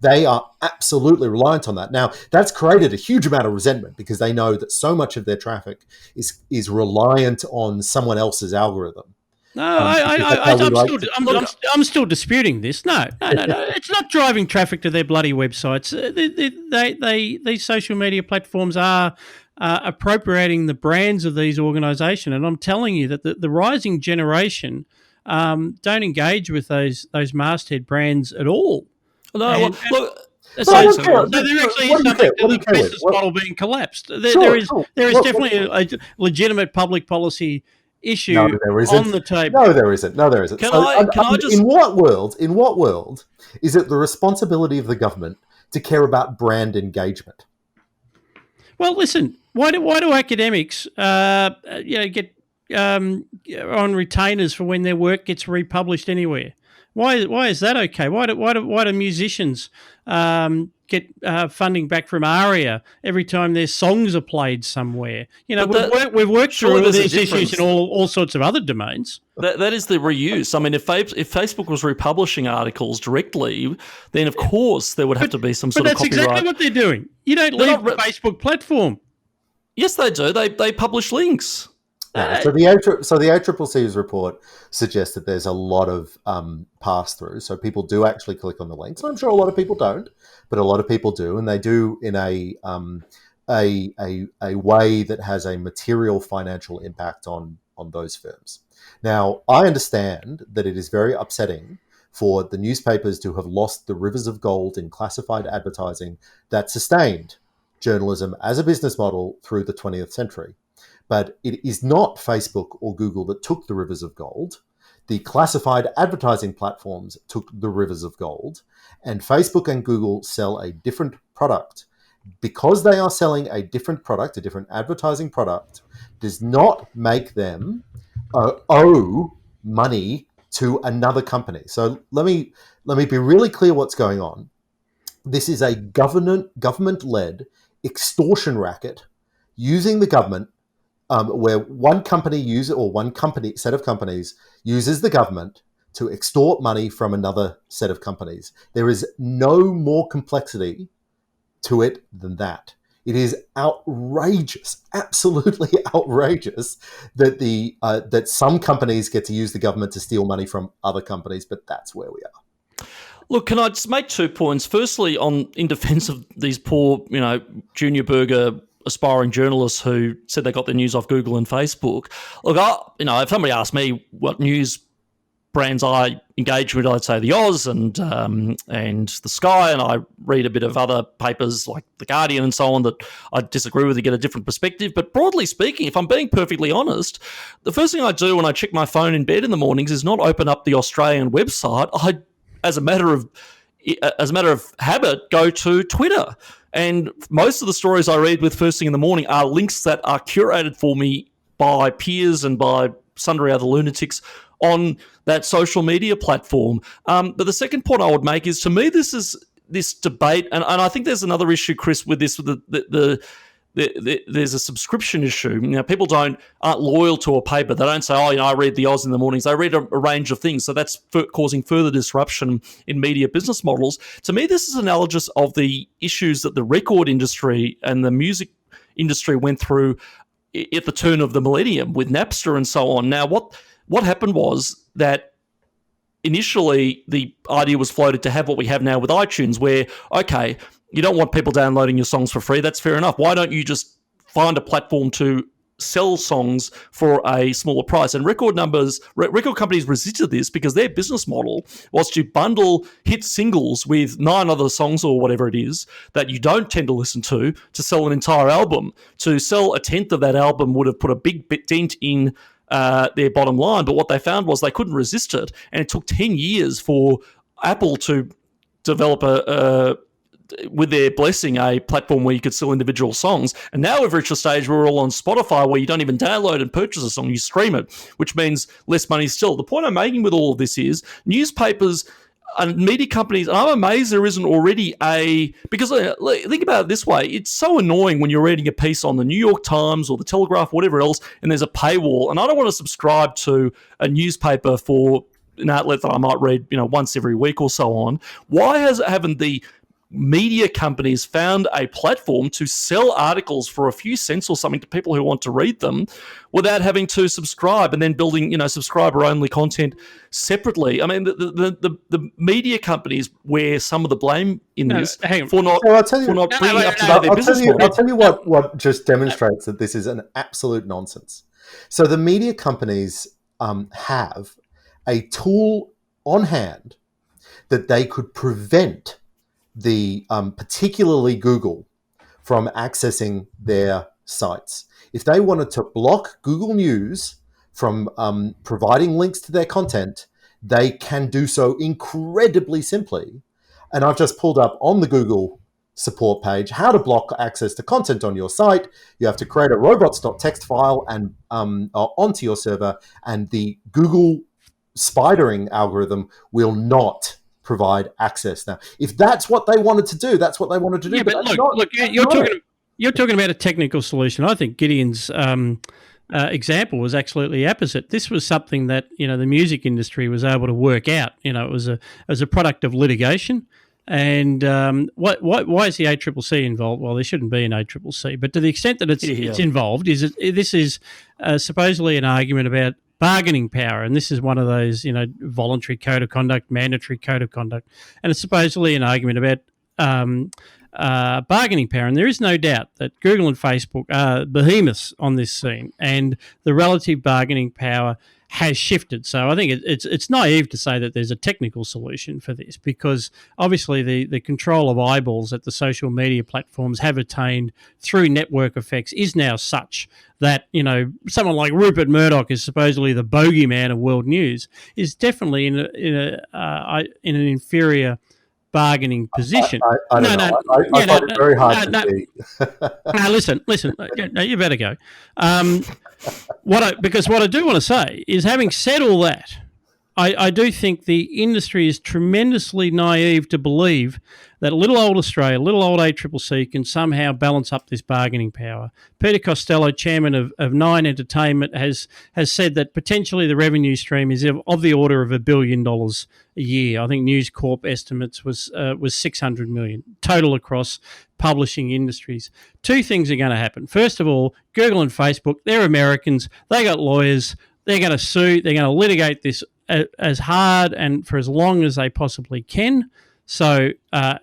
[SPEAKER 2] They are absolutely reliant on that. Now, that's created a huge amount of resentment because they know that so much of their traffic is reliant on someone else's algorithm.
[SPEAKER 1] No, I'm still disputing this. No, it's not driving traffic to their bloody websites. These social media platforms are appropriating the brands of these organisations, and I'm telling you that the rising generation don't engage with those masthead brands at all.
[SPEAKER 3] No, look.
[SPEAKER 1] So there actually is something to the business model being collapsed. There is definitely a legitimate public policy issue on the table.
[SPEAKER 2] No, there isn't. In what world is it the responsibility of the government to care about brand engagement?
[SPEAKER 1] Well, listen, why do academics get on retainers for when their work gets republished anywhere? Why is that okay? Why do musicians get funding back from ARIA every time their songs are played somewhere? You know, we've worked through all these issues in all sorts of other domains.
[SPEAKER 3] That is the reuse. I mean, if Facebook was republishing articles directly, then of course there would have to be some sort of copyright.
[SPEAKER 1] But that's exactly what they're doing. You don't leave the Facebook platform.
[SPEAKER 3] Yes, they do. They publish links.
[SPEAKER 2] So the ACCC's report suggests that there's a lot of pass-through. So people do actually click on the links. I'm sure a lot of people don't, but a lot of people do, and they do in a way that has a material financial impact on those firms. Now, I understand that it is very upsetting for the newspapers to have lost the rivers of gold in classified advertising that sustained journalism as a business model through the 20th century. But it is not Facebook or Google that took the rivers of gold. The classified advertising platforms took the rivers of gold, and Facebook and Google sell a different product. because they are selling a different product, a different advertising product, does not make them owe money to another company. So let me be really clear what's going on. This is a government-led extortion racket using the government, where one set of companies uses the government to extort money from another set of companies. There is no more complexity to it than that. It is outrageous, absolutely outrageous, that that some companies get to use the government to steal money from other companies, but that's where we are.
[SPEAKER 3] Look, can I just make 2 points? Firstly, in defence of these poor, junior burger aspiring journalists who said they got their news off Google and Facebook. Look, if somebody asked me what news brands I engage with, I'd say the Oz and the Sky, and I read a bit of other papers like The Guardian and so on that I disagree with to get a different perspective. But broadly speaking, if I'm being perfectly honest, the first thing I do when I check my phone in bed in the mornings is not open up the Australian website. I, as a matter of habit, go to Twitter. And most of the stories I read with first thing in the morning are links that are curated for me by peers and by sundry other lunatics on that social media platform. But the second point I would make is, to me, this debate, and I think there's another issue, Chris, with this, with there's a subscription issue. People aren't loyal to a paper. They don't say, I read the Oz in the mornings. They read a range of things. So that's causing further disruption in media business models. To me, this is analogous of the issues that the record industry and the music industry went through at the turn of the millennium with Napster and so on. Now, what happened was that initially the idea was floated to have what we have now with iTunes, where, okay, you don't want people downloading your songs for free. That's fair enough. Why don't you just find a platform to sell songs for a smaller price? And record companies resisted this because their business model was to bundle hit singles with 9 other songs or whatever it is that you don't tend to listen to sell an entire album. To sell a tenth of that album would have put a big dent in their bottom line. But what they found was they couldn't resist it. And it took 10 years for Apple to develop with their blessing, a platform where you could sell individual songs. And now we've reached a stage where we're all on Spotify, where you don't even download and purchase a song, you stream it, which means less money still. The point I'm making with all of this is newspapers and media companies, and I'm amazed there isn't already because think about it this way, it's so annoying when you're reading a piece on the New York Times or the Telegraph, whatever else, and there's a paywall, and I don't want to subscribe to a newspaper for an outlet that I might read, once every week or so on. Why haven't the media companies found a platform to sell articles for a few cents or something to people who want to read them without having to subscribe, and then building, subscriber-only content separately? I mean, the media companies wear some of the blame in this for not bringing up to date their business model.
[SPEAKER 2] I'll tell you what just demonstrates that this is an absolute nonsense. So the media companies have a tool on hand that they could prevent particularly Google from accessing their sites. If they wanted to block Google News from providing links to their content, they can do so incredibly simply. And I've just pulled up on the Google support page how to block access to content on your site. You have to create a robots.txt file and onto your server, and the Google spidering algorithm will not provide access. Now, if that's what they wanted to do, that's what they wanted to do.
[SPEAKER 1] Yeah, but look, you're talking about a technical solution. I think Gideon's example was absolutely opposite. This was something that the music industry was able to work out. It was a product of litigation. And why is the ACCC involved? Well, there shouldn't be an ACCC, but to the extent that it's involved, this is supposedly an argument about bargaining power, and this is one of those, voluntary code of conduct, mandatory code of conduct, and it's supposedly an argument about bargaining power. And there is no doubt that Google and Facebook are behemoths on this scene, and the relative bargaining power has shifted. So I think it's naive to say that there's a technical solution for this, because obviously the control of eyeballs that the social media platforms have attained through network effects is now such that someone like Rupert Murdoch is supposedly the bogeyman of world news, is definitely in an inferior bargaining position.
[SPEAKER 2] I don't know. I find it very hard to see.
[SPEAKER 1] Now, listen. No, you better go. Because what I do want to say is, having said all that, I do think the industry is tremendously naive to believe that little old Australia, little old ACCC can somehow balance up this bargaining power. Peter Costello, chairman of Nine Entertainment, has said that potentially the revenue stream is of the order of $1 billion a year. I think News Corp estimates was $600 million total across publishing industries. Two things are going to happen. First of all, Google and Facebook, they're Americans. They got lawyers. They're going to sue. They're going to litigate this as hard and for as long as they possibly can. So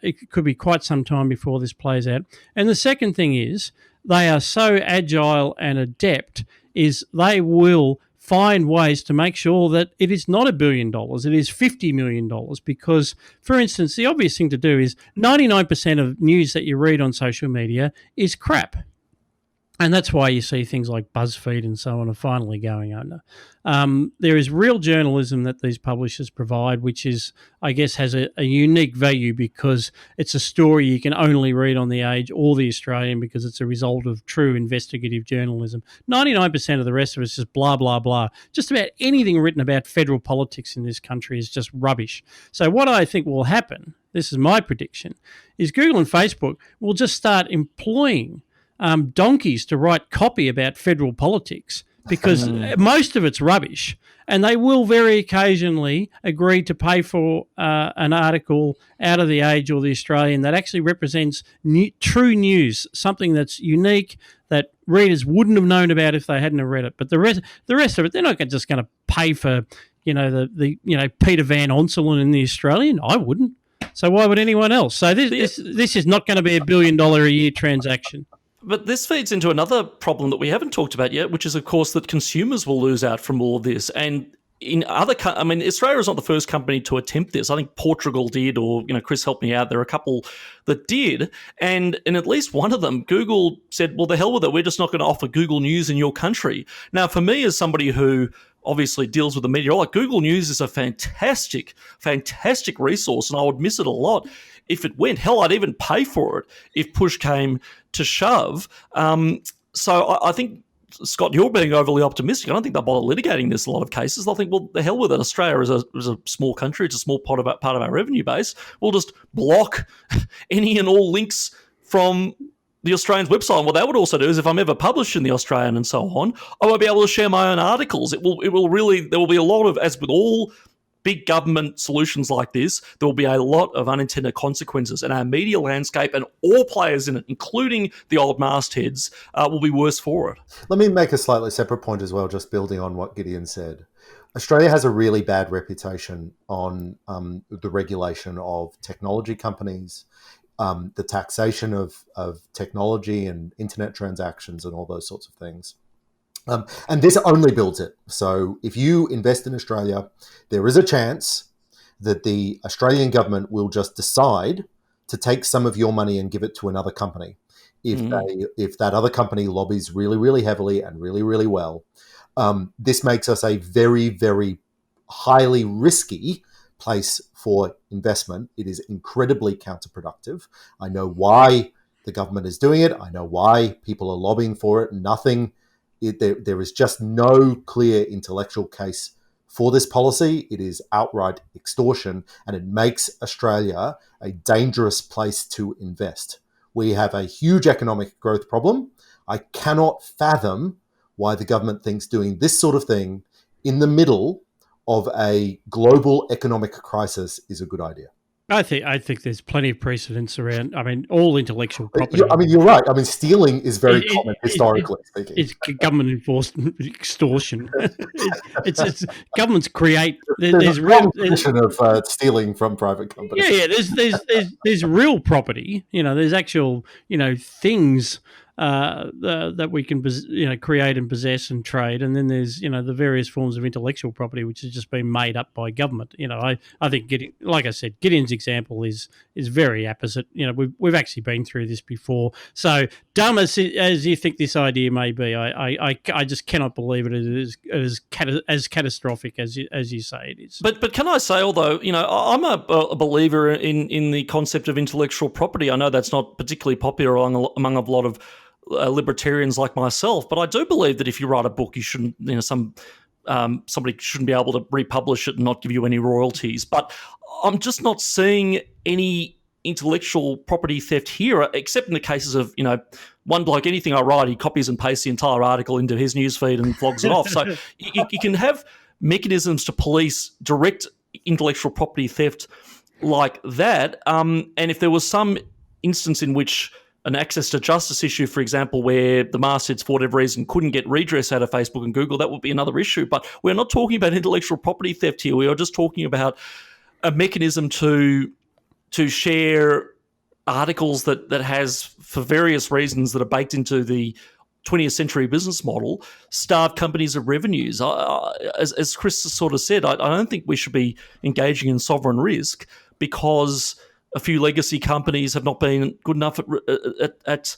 [SPEAKER 1] it could be quite some time before this plays out. And the second thing is, they are so agile and adept, is they will find ways to make sure that it is not $1 billion, it is $50 million. Because, for instance, the obvious thing to do is 99% of news that you read on social media is crap. And that's why you see things like BuzzFeed and so on are finally going under. There is real journalism that these publishers provide, which is, I guess, has a unique value because it's a story you can only read on The Age or The Australian because it's a result of true investigative journalism. 99% of the rest of it's just blah, blah, blah. Just about anything written about federal politics in this country is just rubbish. So what I think will happen, this is my prediction, is Google and Facebook will just start employing donkeys to write copy about federal politics because most of it's rubbish, and they will very occasionally agree to pay for an article out of The Age or The Australian that actually represents true news, something that's unique that readers wouldn't have known about if they hadn't have read it. But the rest of it, they're not just going to pay for the Peter Van Onselen in The Australian. I wouldn't. So why would anyone else? So this is not going to be $1 billion a year transaction.
[SPEAKER 3] But this feeds into another problem that we haven't talked about yet, which is, of course, that consumers will lose out from all of this. And in Australia is not the first company to attempt this. I think Portugal did, or, Chris helped me out. There are a couple that did. And in at least one of them, Google said, well, the hell with it. We're just not going to offer Google News in your country. Now, for me, as somebody who obviously deals with the media, like Google News is a fantastic, fantastic resource, and I would miss it a lot if it went. Hell, I'd even pay for it if push came to shove. So I think, Scott, you're being overly optimistic. I don't think they'll bother litigating this in a lot of cases. They'll think, well, the hell with it. Australia is a small country. It's a small part of our revenue base. We'll just block any and all links from the Australian's website. And what that would also do is, if I'm ever published in the Australian and so on, I won't be able to share my own articles. There will be a lot of, as with all big government solutions like this, there will be a lot of unintended consequences, and our media landscape and all players in it, including the old mastheads, will be worse for it.
[SPEAKER 2] Let me make a slightly separate point as well, just building on what Gideon said. Australia has a really bad reputation on the regulation of technology companies, the taxation of technology and internet transactions and all those sorts of things. And this only builds it. So if you invest in Australia, there is a chance that the Australian government will just decide to take some of your money and give it to another company. If that other company lobbies really, really heavily and really, really well, this makes us a very, very highly risky place for investment. It is incredibly counterproductive. I know why the government is doing it. I know why people are lobbying for it. There is just no clear intellectual case for this policy. It is outright extortion, and it makes Australia a dangerous place to invest. We have a huge economic growth problem. I cannot fathom why the government thinks doing this sort of thing in the middle of a global economic crisis is a good idea.
[SPEAKER 1] I think there's plenty of precedents around. I mean, all intellectual property.
[SPEAKER 2] I mean, you're right. I mean, stealing is very common historically speaking.
[SPEAKER 1] It's government enforced extortion. it's governments create. There's
[SPEAKER 2] a real tradition of stealing from private companies.
[SPEAKER 1] Yeah. There's real property. There's actual things that we can create and possess and trade, and then there's the various forms of intellectual property which has just been made up by government. I think like I said, Gideon's example is very apposite. We've actually been through this before. So dumb as you think this idea may be, I just cannot believe it is as catastrophic as you say it is.
[SPEAKER 3] But can I say, although I'm a believer in the concept of intellectual property. I know that's not particularly popular among a lot of libertarians like myself, but I do believe that if you write a book, you shouldn't, somebody shouldn't be able to republish it and not give you any royalties. But I'm just not seeing any intellectual property theft here, except in the cases of, one bloke, anything I write, he copies and pastes the entire article into his newsfeed and flogs it off. So you can have mechanisms to police direct intellectual property theft like that. And if there was some instance in which an access to justice issue, for example, where the mastheads, for whatever reason, couldn't get redress out of Facebook and Google, that would be another issue. But we're not talking about intellectual property theft here. We are just talking about a mechanism to share articles that has, for various reasons that are baked into the 20th century business model, starve companies of revenues. As Chris sort of said, I don't think we should be engaging in sovereign risk because a few legacy companies have not been good enough at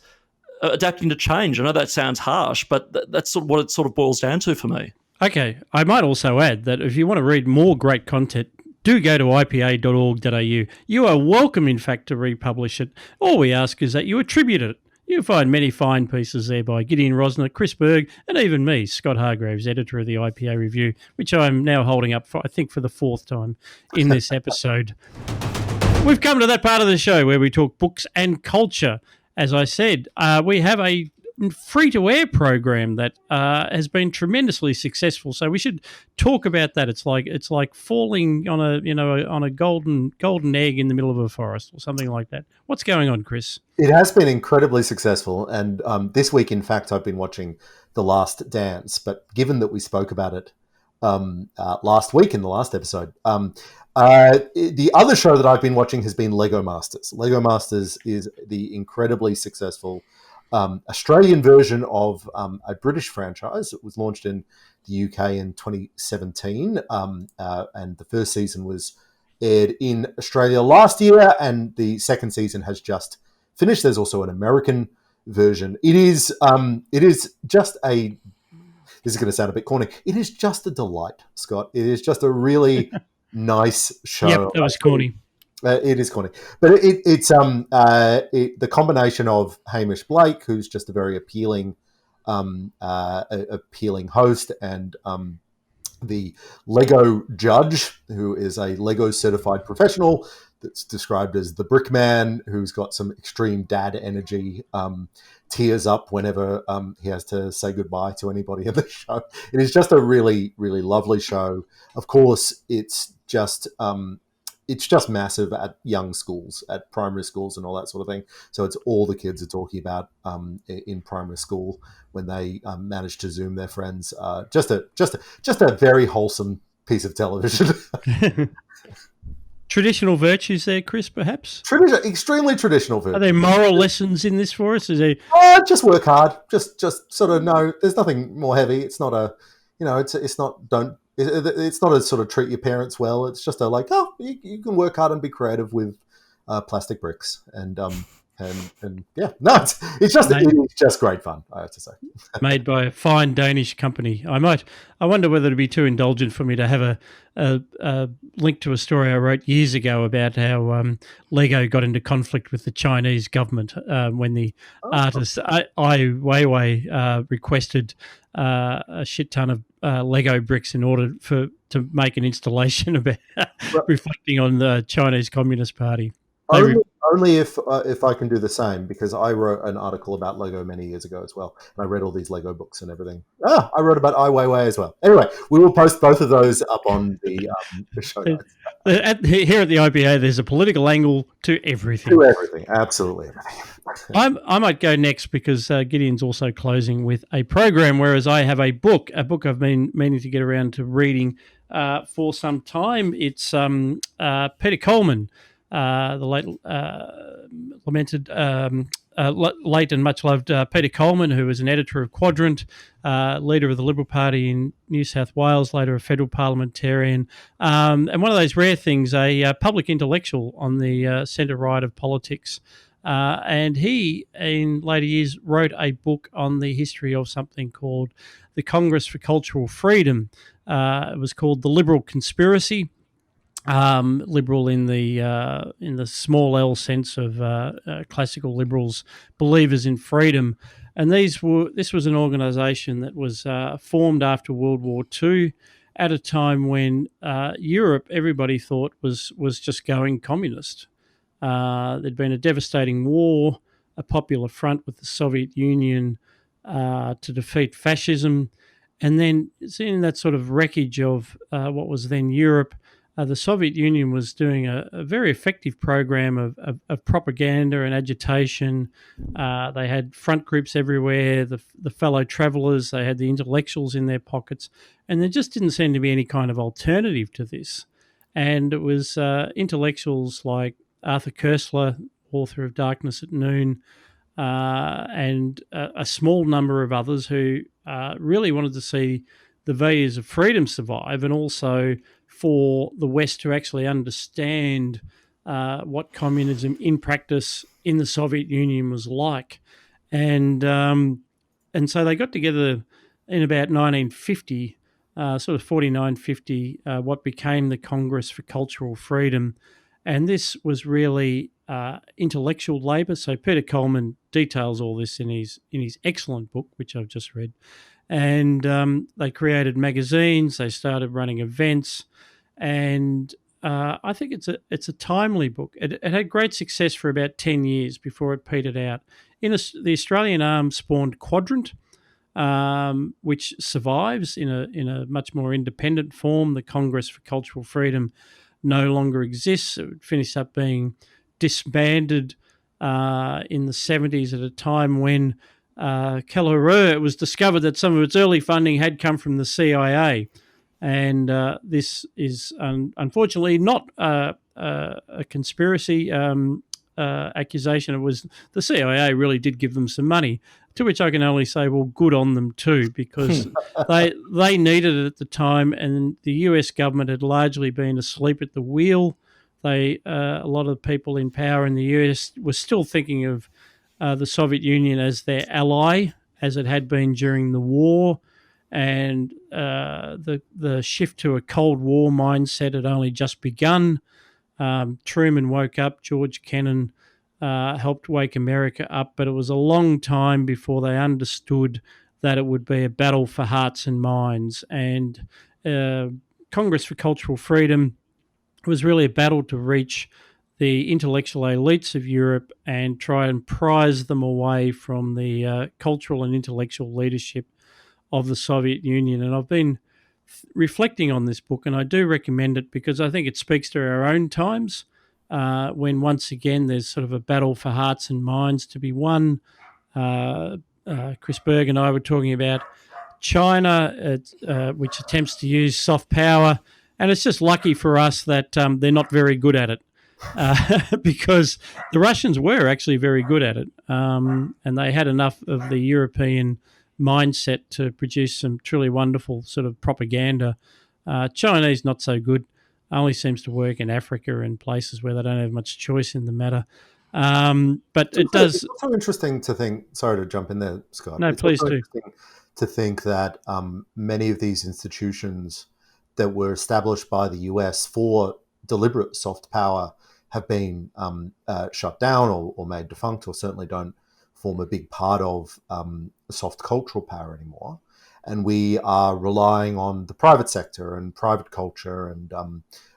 [SPEAKER 3] adapting to change. I know that sounds harsh, but that's sort of what it sort of boils down to for me.
[SPEAKER 1] Okay. I might also add that if you want to read more great content, do go to ipa.org.au. You are welcome, in fact, to republish it. All we ask is that you attribute it. You'll find many fine pieces there by Gideon Rosner, Chris Berg, and even me, Scott Hargreaves, editor of the IPA Review, which I'm now holding up, for the fourth time in this episode. We've come to that part of the show where we talk books and culture. As I said, we have a free-to-air program that has been tremendously successful. So we should talk about that. It's like falling on a golden egg in the middle of a forest or something like that. What's going on, Chris?
[SPEAKER 2] It has been incredibly successful, and this week, in fact, I've been watching The Last Dance. But given that we spoke about it last week in the last episode. The other show that I've been watching has been Lego Masters. Lego Masters is the incredibly successful Australian version of a British franchise. It was launched in the UK in 2017, and the first season was aired in Australia last year, and the second season has just finished. There's also an American version. It is just a... This is going to sound a bit corny. It is just a delight, Scott. It is just a really nice show.
[SPEAKER 1] Yep, that was corny.
[SPEAKER 2] It is corny, but it's the combination of Hamish Blake, who's just a very appealing host, and the Lego judge, who is a Lego certified professional that's described as the brick man, who's got some extreme dad energy, tears up whenever he has to say goodbye to anybody in the show. It is just a really, really lovely show. Of course, it's just massive at young schools, at primary schools and all that sort of thing. So it's all the kids are talking about in primary school when they manage to Zoom their friends. Just a very wholesome piece of television.
[SPEAKER 1] Traditional virtues there, Chris, perhaps?
[SPEAKER 2] Extremely traditional virtues.
[SPEAKER 1] Are there moral lessons in this for us?
[SPEAKER 2] Just work hard. Just sort of no. There's nothing more heavy. It's not a, it's not a sort of treat your parents well. It's just you can work hard and be creative with plastic bricks and yeah. No, it's just great fun, I have to say.
[SPEAKER 1] Made by a fine Danish company. I wonder whether it'd be too indulgent for me to have a link to a story I wrote years ago about how Lego got into conflict with the Chinese government when the artist Ai Weiwei requested a shit ton of Lego bricks in order to make an installation about reflecting on the Chinese Communist Party.
[SPEAKER 2] Only if I can do the same, because I wrote an article about Lego many years ago as well, and I read all these Lego books and everything. I wrote about Ai Weiwei as well. Anyway, we will post both of those up on the show notes.
[SPEAKER 1] Here at the IPA, there's a political angle to everything.
[SPEAKER 2] Absolutely everything.
[SPEAKER 1] I might go next because Gideon's also closing with a program, whereas I have a book I've been meaning to get around to reading for some time. It's Peter Coleman, the late lamented late and much loved Peter Coleman, who was an editor of Quadrant, leader of the Liberal Party in New South Wales, later a federal parliamentarian, and one of those rare things, a public intellectual on the centre-right of politics. And he, in later years, wrote a book on the history of something called the Congress for Cultural Freedom. It was called The Liberal Conspiracy. Liberal in the small L sense of classical liberals, believers in freedom, and this was an organisation that was formed after World War II, at a time when Europe, everybody thought was just going communist. There'd been a devastating war, a popular front with the Soviet Union to defeat fascism, and then seeing that sort of wreckage of what was then Europe. The Soviet Union was doing a very effective program of propaganda and agitation. They had front groups everywhere, the fellow travellers, they had the intellectuals in their pockets, and there just didn't seem to be any kind of alternative to this. And it was intellectuals like Arthur Koestler, author of Darkness at Noon, and a small number of others who really wanted to see the values of freedom survive, and also for the West to actually understand what communism in practice in the Soviet Union was like. And so they got together in about 1950, sort of 49, 50, what became the Congress for Cultural Freedom. And this was really intellectual labour. So Peter Coleman details all this in his excellent book, which I've just read. And they created magazines, they started running events, and I think it's a timely book. It had great success for about 10 years before it petered out. The Australian arm spawned Quadrant, which survives in a much more independent form. The Congress for Cultural Freedom no longer exists. It finished up being disbanded in the 70s at a time when it was discovered that some of its early funding had come from the CIA. And this is unfortunately not a conspiracy accusation. It was the CIA really did give them some money, to which I can only say, well, good on them too, because they needed it at the time, and the US government had largely been asleep at the wheel. A lot of people in power in the US were still thinking of the Soviet Union as their ally, as it had been during the war, and the shift to a Cold War mindset had only just begun. Truman woke up, George Kennan helped wake America up, but it was a long time before they understood that it would be a battle for hearts and minds. And Congress for Cultural Freedom was really a battle to reach the intellectual elites of Europe and try and prize them away from the cultural and intellectual leadership of the Soviet Union. And I've been reflecting on this book, and I do recommend it because I think it speaks to our own times, when once again there's sort of a battle for hearts and minds to be won. Chris Berg and I were talking about China, which attempts to use soft power, and it's just lucky for us that they're not very good at it. Because the Russians were actually very good at it, and they had enough of the European mindset to produce some truly wonderful sort of propaganda. Chinese, not so good, only seems to work in Africa and places where they don't have much choice in the matter. But it does...
[SPEAKER 2] It's also interesting to think, sorry to jump in there, Scott.
[SPEAKER 1] No, please do.
[SPEAKER 2] To think that many of these institutions that were established by the US for deliberate soft power have been shut down or made defunct, or certainly don't form a big part of soft cultural power anymore. And we are relying on the private sector and private culture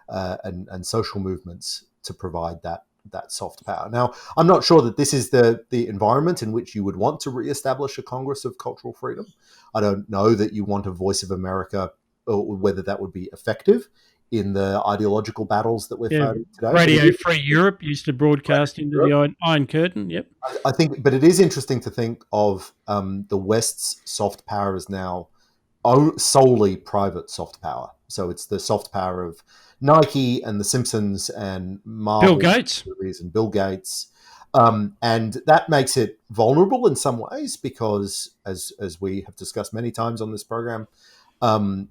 [SPEAKER 2] and social movements to provide that soft power. Now, I'm not sure that this is the environment in which you would want to reestablish a Congress of Cultural Freedom. I don't know that you want a Voice of America, or whether that would be effective in the ideological battles that we're fighting today.
[SPEAKER 1] Radio Free Europe used to broadcast into the Iron Curtain, yep.
[SPEAKER 2] I think, but it is interesting to think of the West's soft power as now solely private soft power. So it's the soft power of Nike and the Simpsons and Marvel,
[SPEAKER 1] Bill Gates,
[SPEAKER 2] and Bill Gates. And that makes it vulnerable in some ways because, as we have discussed many times on this program, some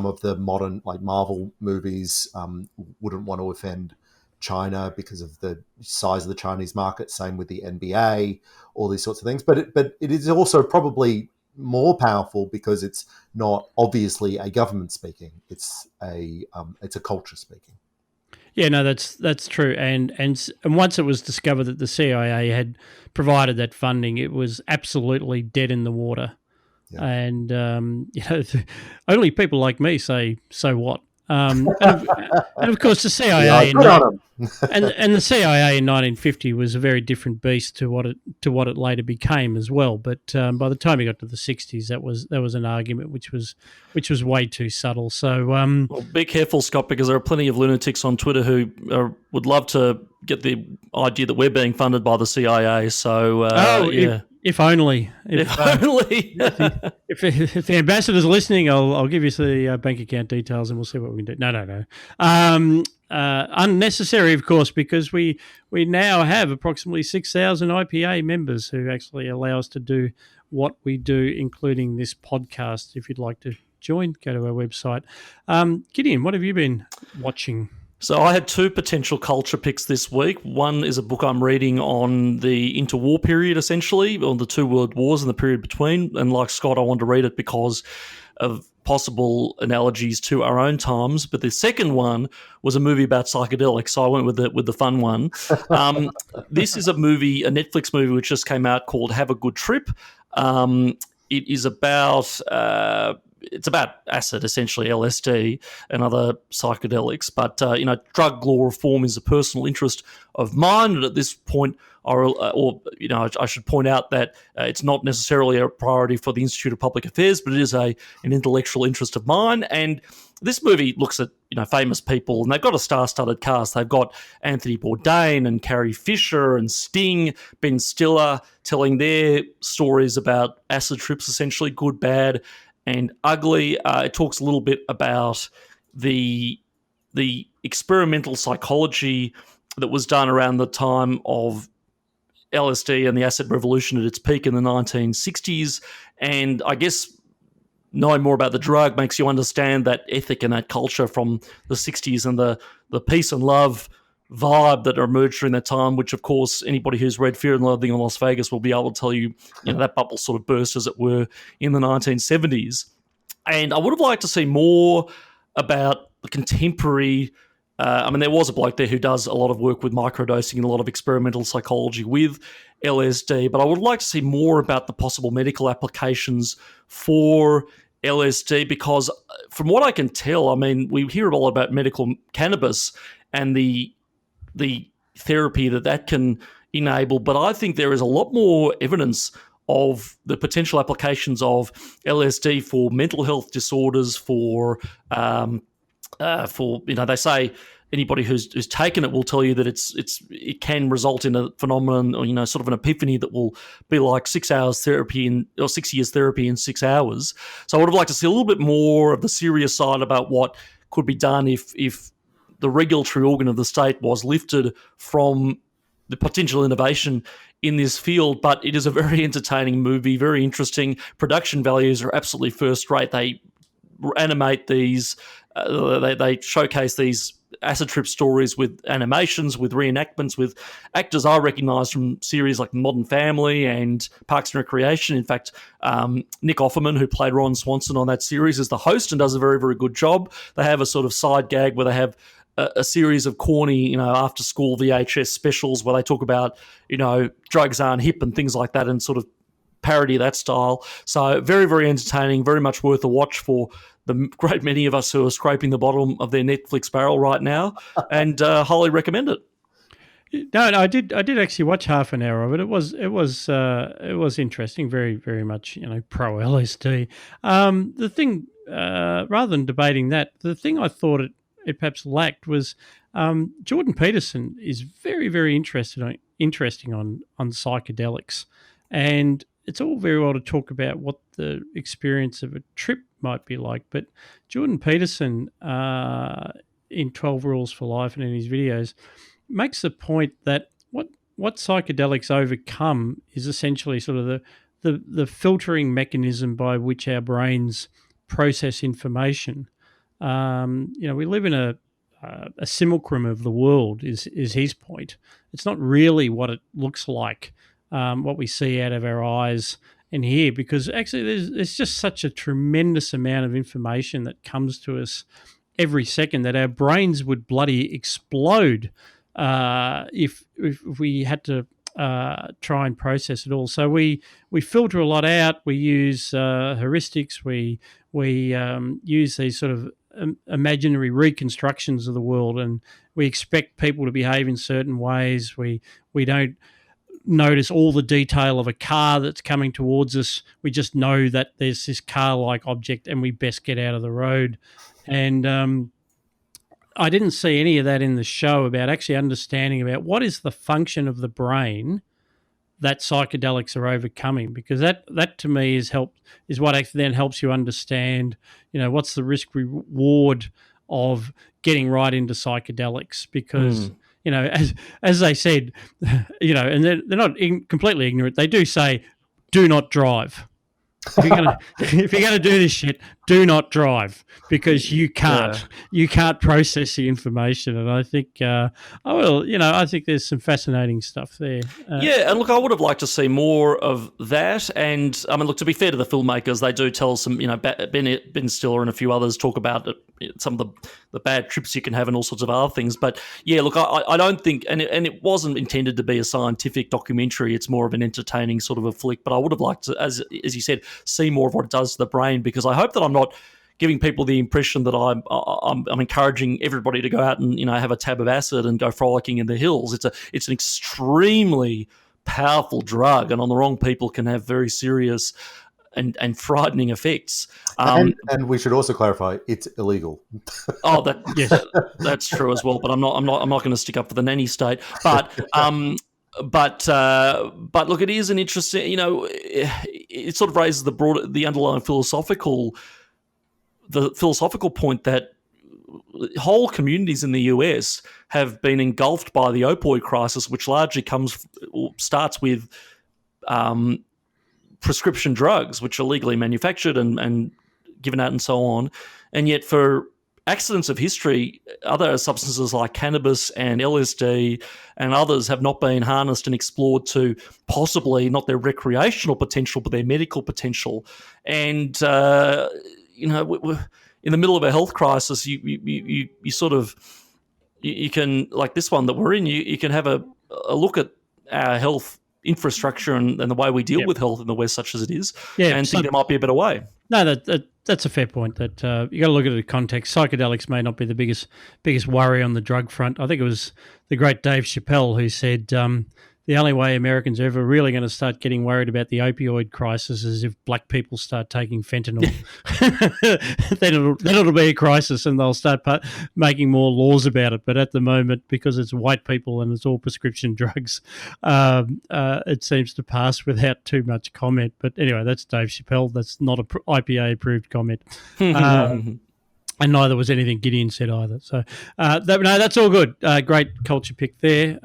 [SPEAKER 2] of the modern, like Marvel movies, wouldn't want to offend China because of the size of the Chinese market. Same with the NBA, all these sorts of things. But it is also probably more powerful because it's not obviously a government speaking; it's a culture speaking.
[SPEAKER 1] Yeah, no, that's true. And once it was discovered that the CIA had provided that funding, it was absolutely dead in the water. Yeah. And only people like me say, "So what?" And of course, the CIA and the CIA in 1950 was a very different beast to what it later became as well. But by the time we got to the 60s, that was an argument which was way too subtle. So
[SPEAKER 3] well, be careful, Scott, because there are plenty of lunatics on Twitter who would love to get the idea that we're being funded by the CIA. So yeah.
[SPEAKER 1] If only.
[SPEAKER 3] If only.
[SPEAKER 1] If the ambassador's listening, I'll give you the bank account details and we'll see what we can do. No. Unnecessary, of course, because we now have approximately 6,000 IPA members who actually allow us to do what we do, including this podcast. If you'd like to join, go to our website. Gideon, what have you been watching?
[SPEAKER 3] So I had two potential culture picks this week. One is a book I'm reading on the interwar period, essentially, on the two world wars and the period between. And like Scott, I wanted to read it because of possible analogies to our own times. But the second one was a movie about psychedelics, so I went with the fun one. This is a Netflix movie which just came out called Have a Good Trip. It is about it's about acid, essentially LSD and other psychedelics. But drug law reform is a personal interest of mine, and at this point, I should point out that it's not necessarily a priority for the Institute of Public Affairs, but it is an intellectual interest of mine. And this movie looks at famous people, and they've got a star-studded cast. They've got Anthony Bourdain and Carrie Fisher and Sting, Ben Stiller, telling their stories about acid trips, essentially good, bad, and ugly. It talks a little bit about the experimental psychology that was done around the time of LSD and the acid revolution at its peak in the 1960s. And I guess knowing more about the drug makes you understand that ethic and that culture from the 60s and the peace and love vibe that emerged during that time, which, of course, anybody who's read Fear and Loathing in Las Vegas will be able to tell you, that bubble sort of burst, as it were, in the 1970s. And I would have liked to see more about the contemporary. There was a bloke there who does a lot of work with microdosing and a lot of experimental psychology with LSD, but I would like to see more about the possible medical applications for LSD, because from what I can tell, we hear a lot about medical cannabis and the therapy that can enable, but I think there is a lot more evidence of the potential applications of LSD for mental health disorders, for they say anybody who's taken it will tell you that it can result in a phenomenon, or sort of an epiphany that will be like 6 hours therapy or 6 years therapy in 6 hours. So I would have liked to see a little bit more of the serious side about what could be done if the regulatory organ of the state was lifted from the potential innovation in this field. But it is a very entertaining movie, very interesting. Production values are absolutely first rate. They animate these, they showcase these acid trip stories with animations, with reenactments, with actors I recognise from series like Modern Family and Parks and Recreation. In fact, Nick Offerman, who played Ron Swanson on that series, is the host and does a very, very good job. They have a sort of side gag where they have a series of corny, after school VHS specials where they talk about, drugs aren't hip and things like that, and sort of parody that style. So very, very entertaining, very much worth a watch for the great many of us who are scraping the bottom of their Netflix barrel right now, and highly recommend it.
[SPEAKER 1] No, I did actually watch half an hour of it. It was interesting, very, very much, pro LSD. The thing, rather than debating that, the thing I thought it perhaps lacked was Jordan Peterson is very, very interesting on psychedelics, and it's all very well to talk about what the experience of a trip might be like, but Jordan Peterson in 12 Rules for Life and in his videos makes the point that what what psychedelics overcome is essentially sort of the filtering mechanism by which our brains process information. We live in a simulacrum of the world, is his point. It's not really what it looks like, what we see out of our eyes and hear, because actually there's just such a tremendous amount of information that comes to us every second that our brains would bloody explode if we had to try and process it all. So we filter a lot out. We use heuristics. We use these sort of imaginary reconstructions of the world, and we expect people to behave in certain ways. We don't notice all the detail of a car that's coming towards us. We just know that there's this car-like object and we best get out of the road. And I didn't see any of that in the show about actually understanding about what is the function of the brain that psychedelics are overcoming, because that to me is what actually then helps you understand, what's the risk reward of getting right into psychedelics, because as they said, and they're not completely ignorant. They do say, do not drive. If you're gonna do this shit, do not drive, because you can't process the information. And I think I think there's some fascinating stuff there.
[SPEAKER 3] And look, I would have liked to see more of that. And I mean, look, to be fair to the filmmakers, they do tell some, Ben Stiller and a few others talk about some of the bad trips you can have and all sorts of other things. But yeah, look, I don't think, and it wasn't intended to be a scientific documentary. It's more of an entertaining sort of a flick. But I would have liked to, as you said, see more of what it does to the brain, because I hope that I'm not giving people the impression that I'm encouraging everybody to go out and have a tab of acid and go frolicking in the hills. It's an extremely powerful drug, and on the wrong people can have very serious and frightening effects.
[SPEAKER 2] And we should also clarify, it's illegal.
[SPEAKER 3] That's true as well. But I'm not going to stick up for the nanny state. But But look, it is an interesting, it sort of raises the underlying philosophical point that whole communities in the US have been engulfed by the opioid crisis, which largely starts with prescription drugs, which are legally manufactured and given out and so on. And yet for accidents of history, other substances like cannabis and LSD and others have not been harnessed and explored to possibly not their recreational potential, but their medical potential. And, in the middle of a health crisis, you sort of, you can, like this one that we're in, you can have a look at our health infrastructure and the way we deal with health in the West, such as it is, and think there might be a better way.
[SPEAKER 1] No, that's a fair point. That you got to look at it in context. Psychedelics may not be the biggest worry on the drug front. I think it was the great Dave Chappelle who said the only way Americans are ever really going to start getting worried about the opioid crisis is if black people start taking fentanyl. then it'll be a crisis, and they'll start making more laws about it. But at the moment, because it's white people and it's all prescription drugs, it seems to pass without too much comment. But anyway, that's Dave Chappelle. That's not an IPA-approved comment. And neither was anything Gideon said either. So, that's all good. Great culture pick there.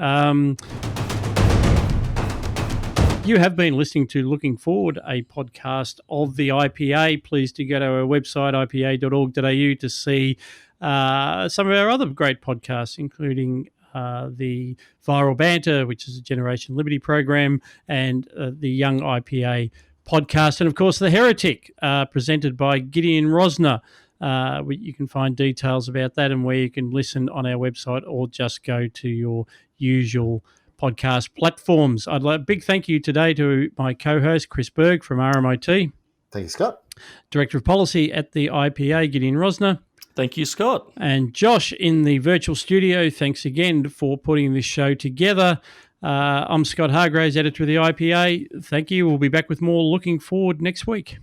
[SPEAKER 1] You have been listening to Looking Forward, a podcast of the IPA. Please do go to our website, ipa.org.au, to see some of our other great podcasts, including the Viral Banter, which is a Generation Liberty program, and the Young IPA podcast, and, of course, The Heretic, presented by Gideon Rosner. You can find details about that and where you can listen on our website, or just go to your usual podcast platforms. I'd like a big thank you today to my co-host, Chris Berg from RMIT.
[SPEAKER 2] Thank you, Scott.
[SPEAKER 1] Director of Policy at the IPA, Gideon Rosner.
[SPEAKER 3] Thank you, Scott.
[SPEAKER 1] And Josh in the virtual studio, thanks again for putting this show together. I'm Scott Hargreaves, editor of the IPA. Thank you. We'll be back with more Looking Forward next week.